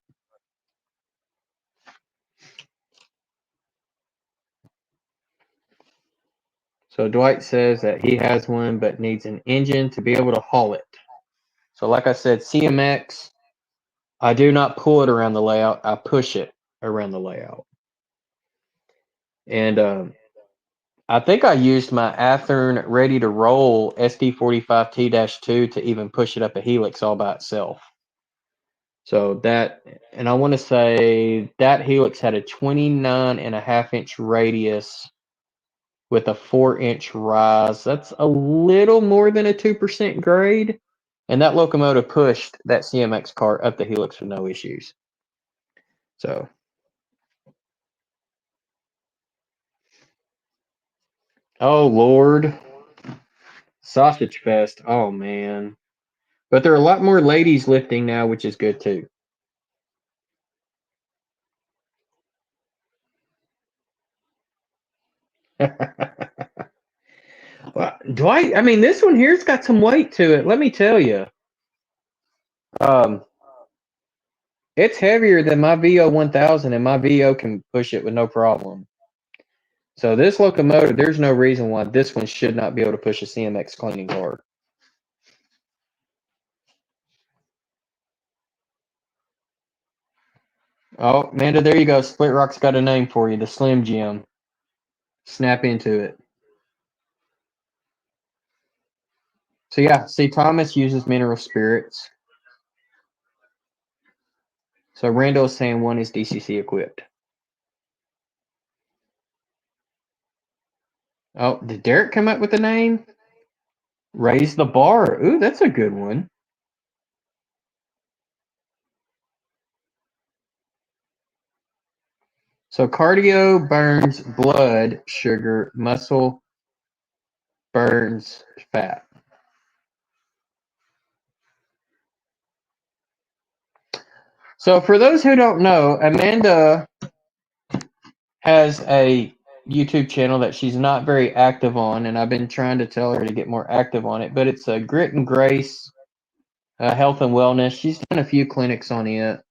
So Dwight says that he has one, but needs an engine to be able to haul it. So like I said, CMX, I do not pull it around the layout. I push it around the layout. And I think I used my Athearn Ready to Roll SD45T-2 to even push it up a helix all by itself. So that, and I want to say that helix had a 29.5-inch radius with a 4-inch rise. That's a little more than a 2% grade. And that locomotive pushed that CMX car up the helix with no issues. So, oh Lord, Sausage Fest. Oh man. But there are a lot more ladies lifting now, which is good too. Well, Dwight, I mean, this one here's got some weight to it. Let me tell you. It's heavier than my VO 1000, and my VO can push it with no problem. So this locomotive, there's no reason why this one should not be able to push a CMX cleaning car. Oh, Amanda, there you go. Split Rock's got a name for you, the Slim Jim. Snap into it. So yeah, see, Thomas uses mineral spirits. So Randall is saying one is DCC equipped. Oh, did Derek come up with a name? Raise the bar. Ooh, that's a good one. So cardio burns blood sugar, muscle burns fat. So for those who don't know, Amanda has a YouTube channel that she's not very active on, and I've been trying to tell her to get more active on it, but it's a Grit and Grace Health and Wellness. She's done a few clinics on it.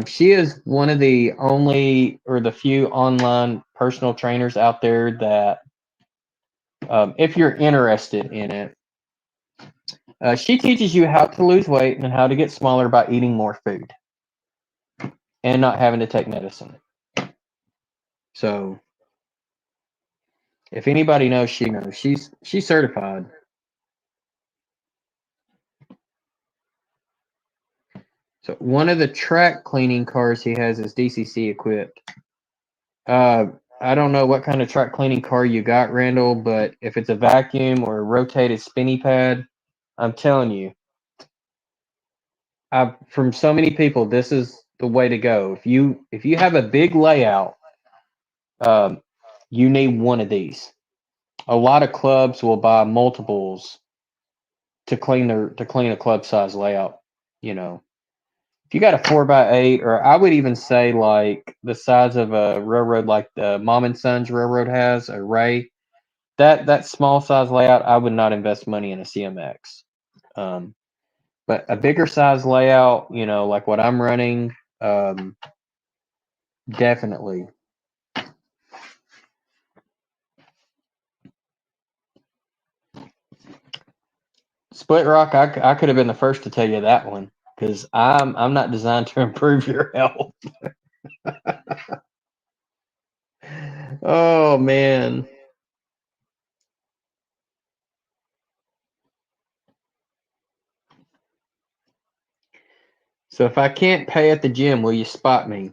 She is one of the only or the few online personal trainers out there that, if you're interested in it, she teaches you how to lose weight and how to get smaller by eating more food and not having to take medicine. So if anybody knows, she knows. She's certified. So one of the track cleaning cars he has is DCC equipped. I don't know what kind of track cleaning car you got, Randall, but if it's a vacuum or a rotated spinny pad, I'm telling you, from so many people, this is the way to go. If you have a big layout, you need one of these. A lot of clubs will buy multiples to clean a club size layout. You know, if you got a 4x8, or I would even say like the size of a railroad, like the Mom and Sons Railroad has, a Ray, that small size layout, I would not invest money in a CMX. But a bigger size layout, you know, like what I'm running, definitely. Split Rock, I could have been the first to tell you that one because I'm not designed to improve your health. Oh man. So if I can't pay at the gym, will you spot me?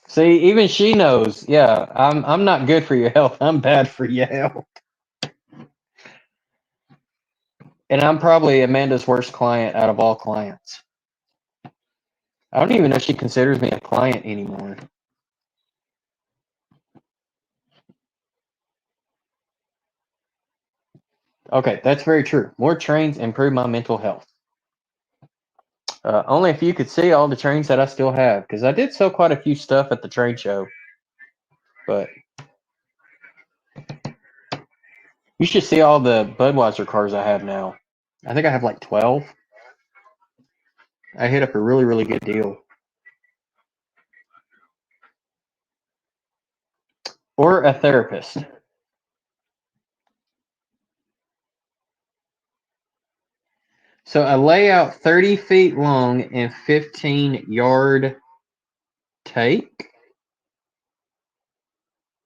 See, even she knows. Yeah, I'm not good for your health. I'm bad for your health. And I'm probably Amanda's worst client out of all clients. I don't even know if she considers me a client anymore. Okay, that's very true. More trains improve my mental health. Only if you could see all the trains that I still have, because I did sell quite a few stuff at the trade show. But you should see all the Budweiser cars I have now. I think I have like 12. I hit up a really, really good deal. Or a therapist. So a layout 30 feet long and 15-yard take.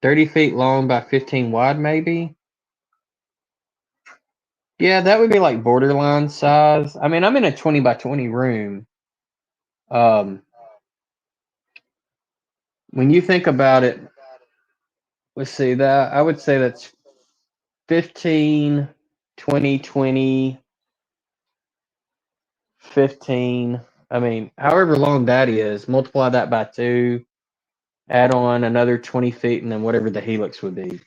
30 feet long by 15 wide, maybe. Yeah, that would be like borderline size. I mean, I'm in a 20 by 20 room. When you think about it, let's see, that I would say that's 15, 20, 20, 15. I mean, however long that is, multiply that by 2, add on another 20 feet, and then whatever the helix would be.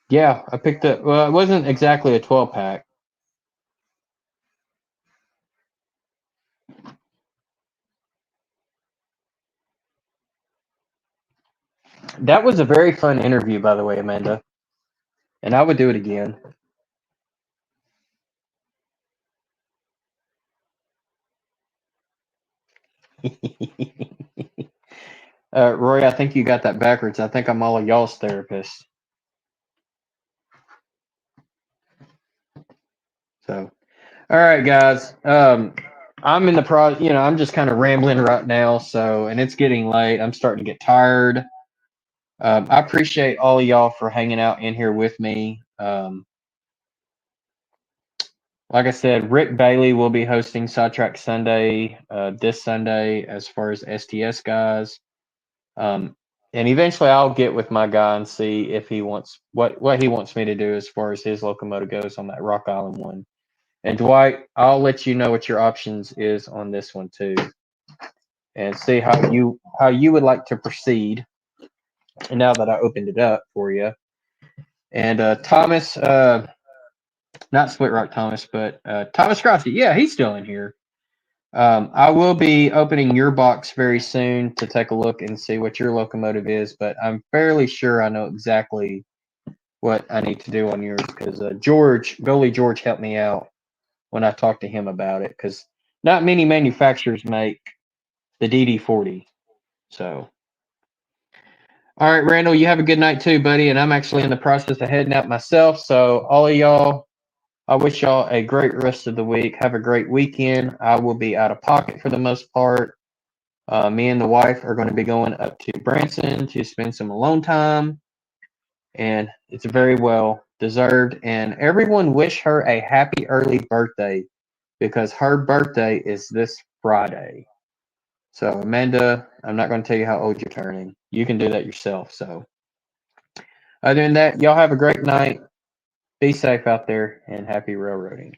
Yeah, I picked up, well, it wasn't exactly a 12 pack. That was a very fun interview, by the way, Amanda. And I would do it again. Roy, I think you got that backwards. I think I'm all of y'all's therapist. So, all right, guys. I'm in the I'm just kind of rambling right now. So, and it's getting late. I'm starting to get tired. I appreciate all of y'all for hanging out in here with me. Like I said, Rick Bailey will be hosting Sidetrack Sunday this Sunday as far as STS guys. And eventually I'll get with my guy and see if he wants what he wants me to do as far as his locomotive goes on that Rock Island one. And Dwight, I'll let you know what your options is on this one too, and see how you would like to proceed. And now that I opened it up for you, and Thomas, not Split Rock Thomas, but Thomas Crosby, yeah, he's still in here. I will be opening your box very soon to take a look and see what your locomotive is, but I'm fairly sure I know exactly what I need to do on yours because goalie George helped me out when I talked to him about it because not many manufacturers make the DD40. So, all right, Randall, you have a good night too, buddy. And I'm actually in the process of heading out myself. So, all of y'all, I wish y'all a great rest of the week. Have a great weekend. I will be out of pocket for the most part. Me and the wife are going to be going up to Branson to spend some alone time, and it's very well deserved. And everyone wish her a happy early birthday because her birthday is this Friday. So, Amanda, I'm not going to tell you how old you're turning. You can do that yourself. So, other than that, y'all have a great night. Be safe out there and happy railroading.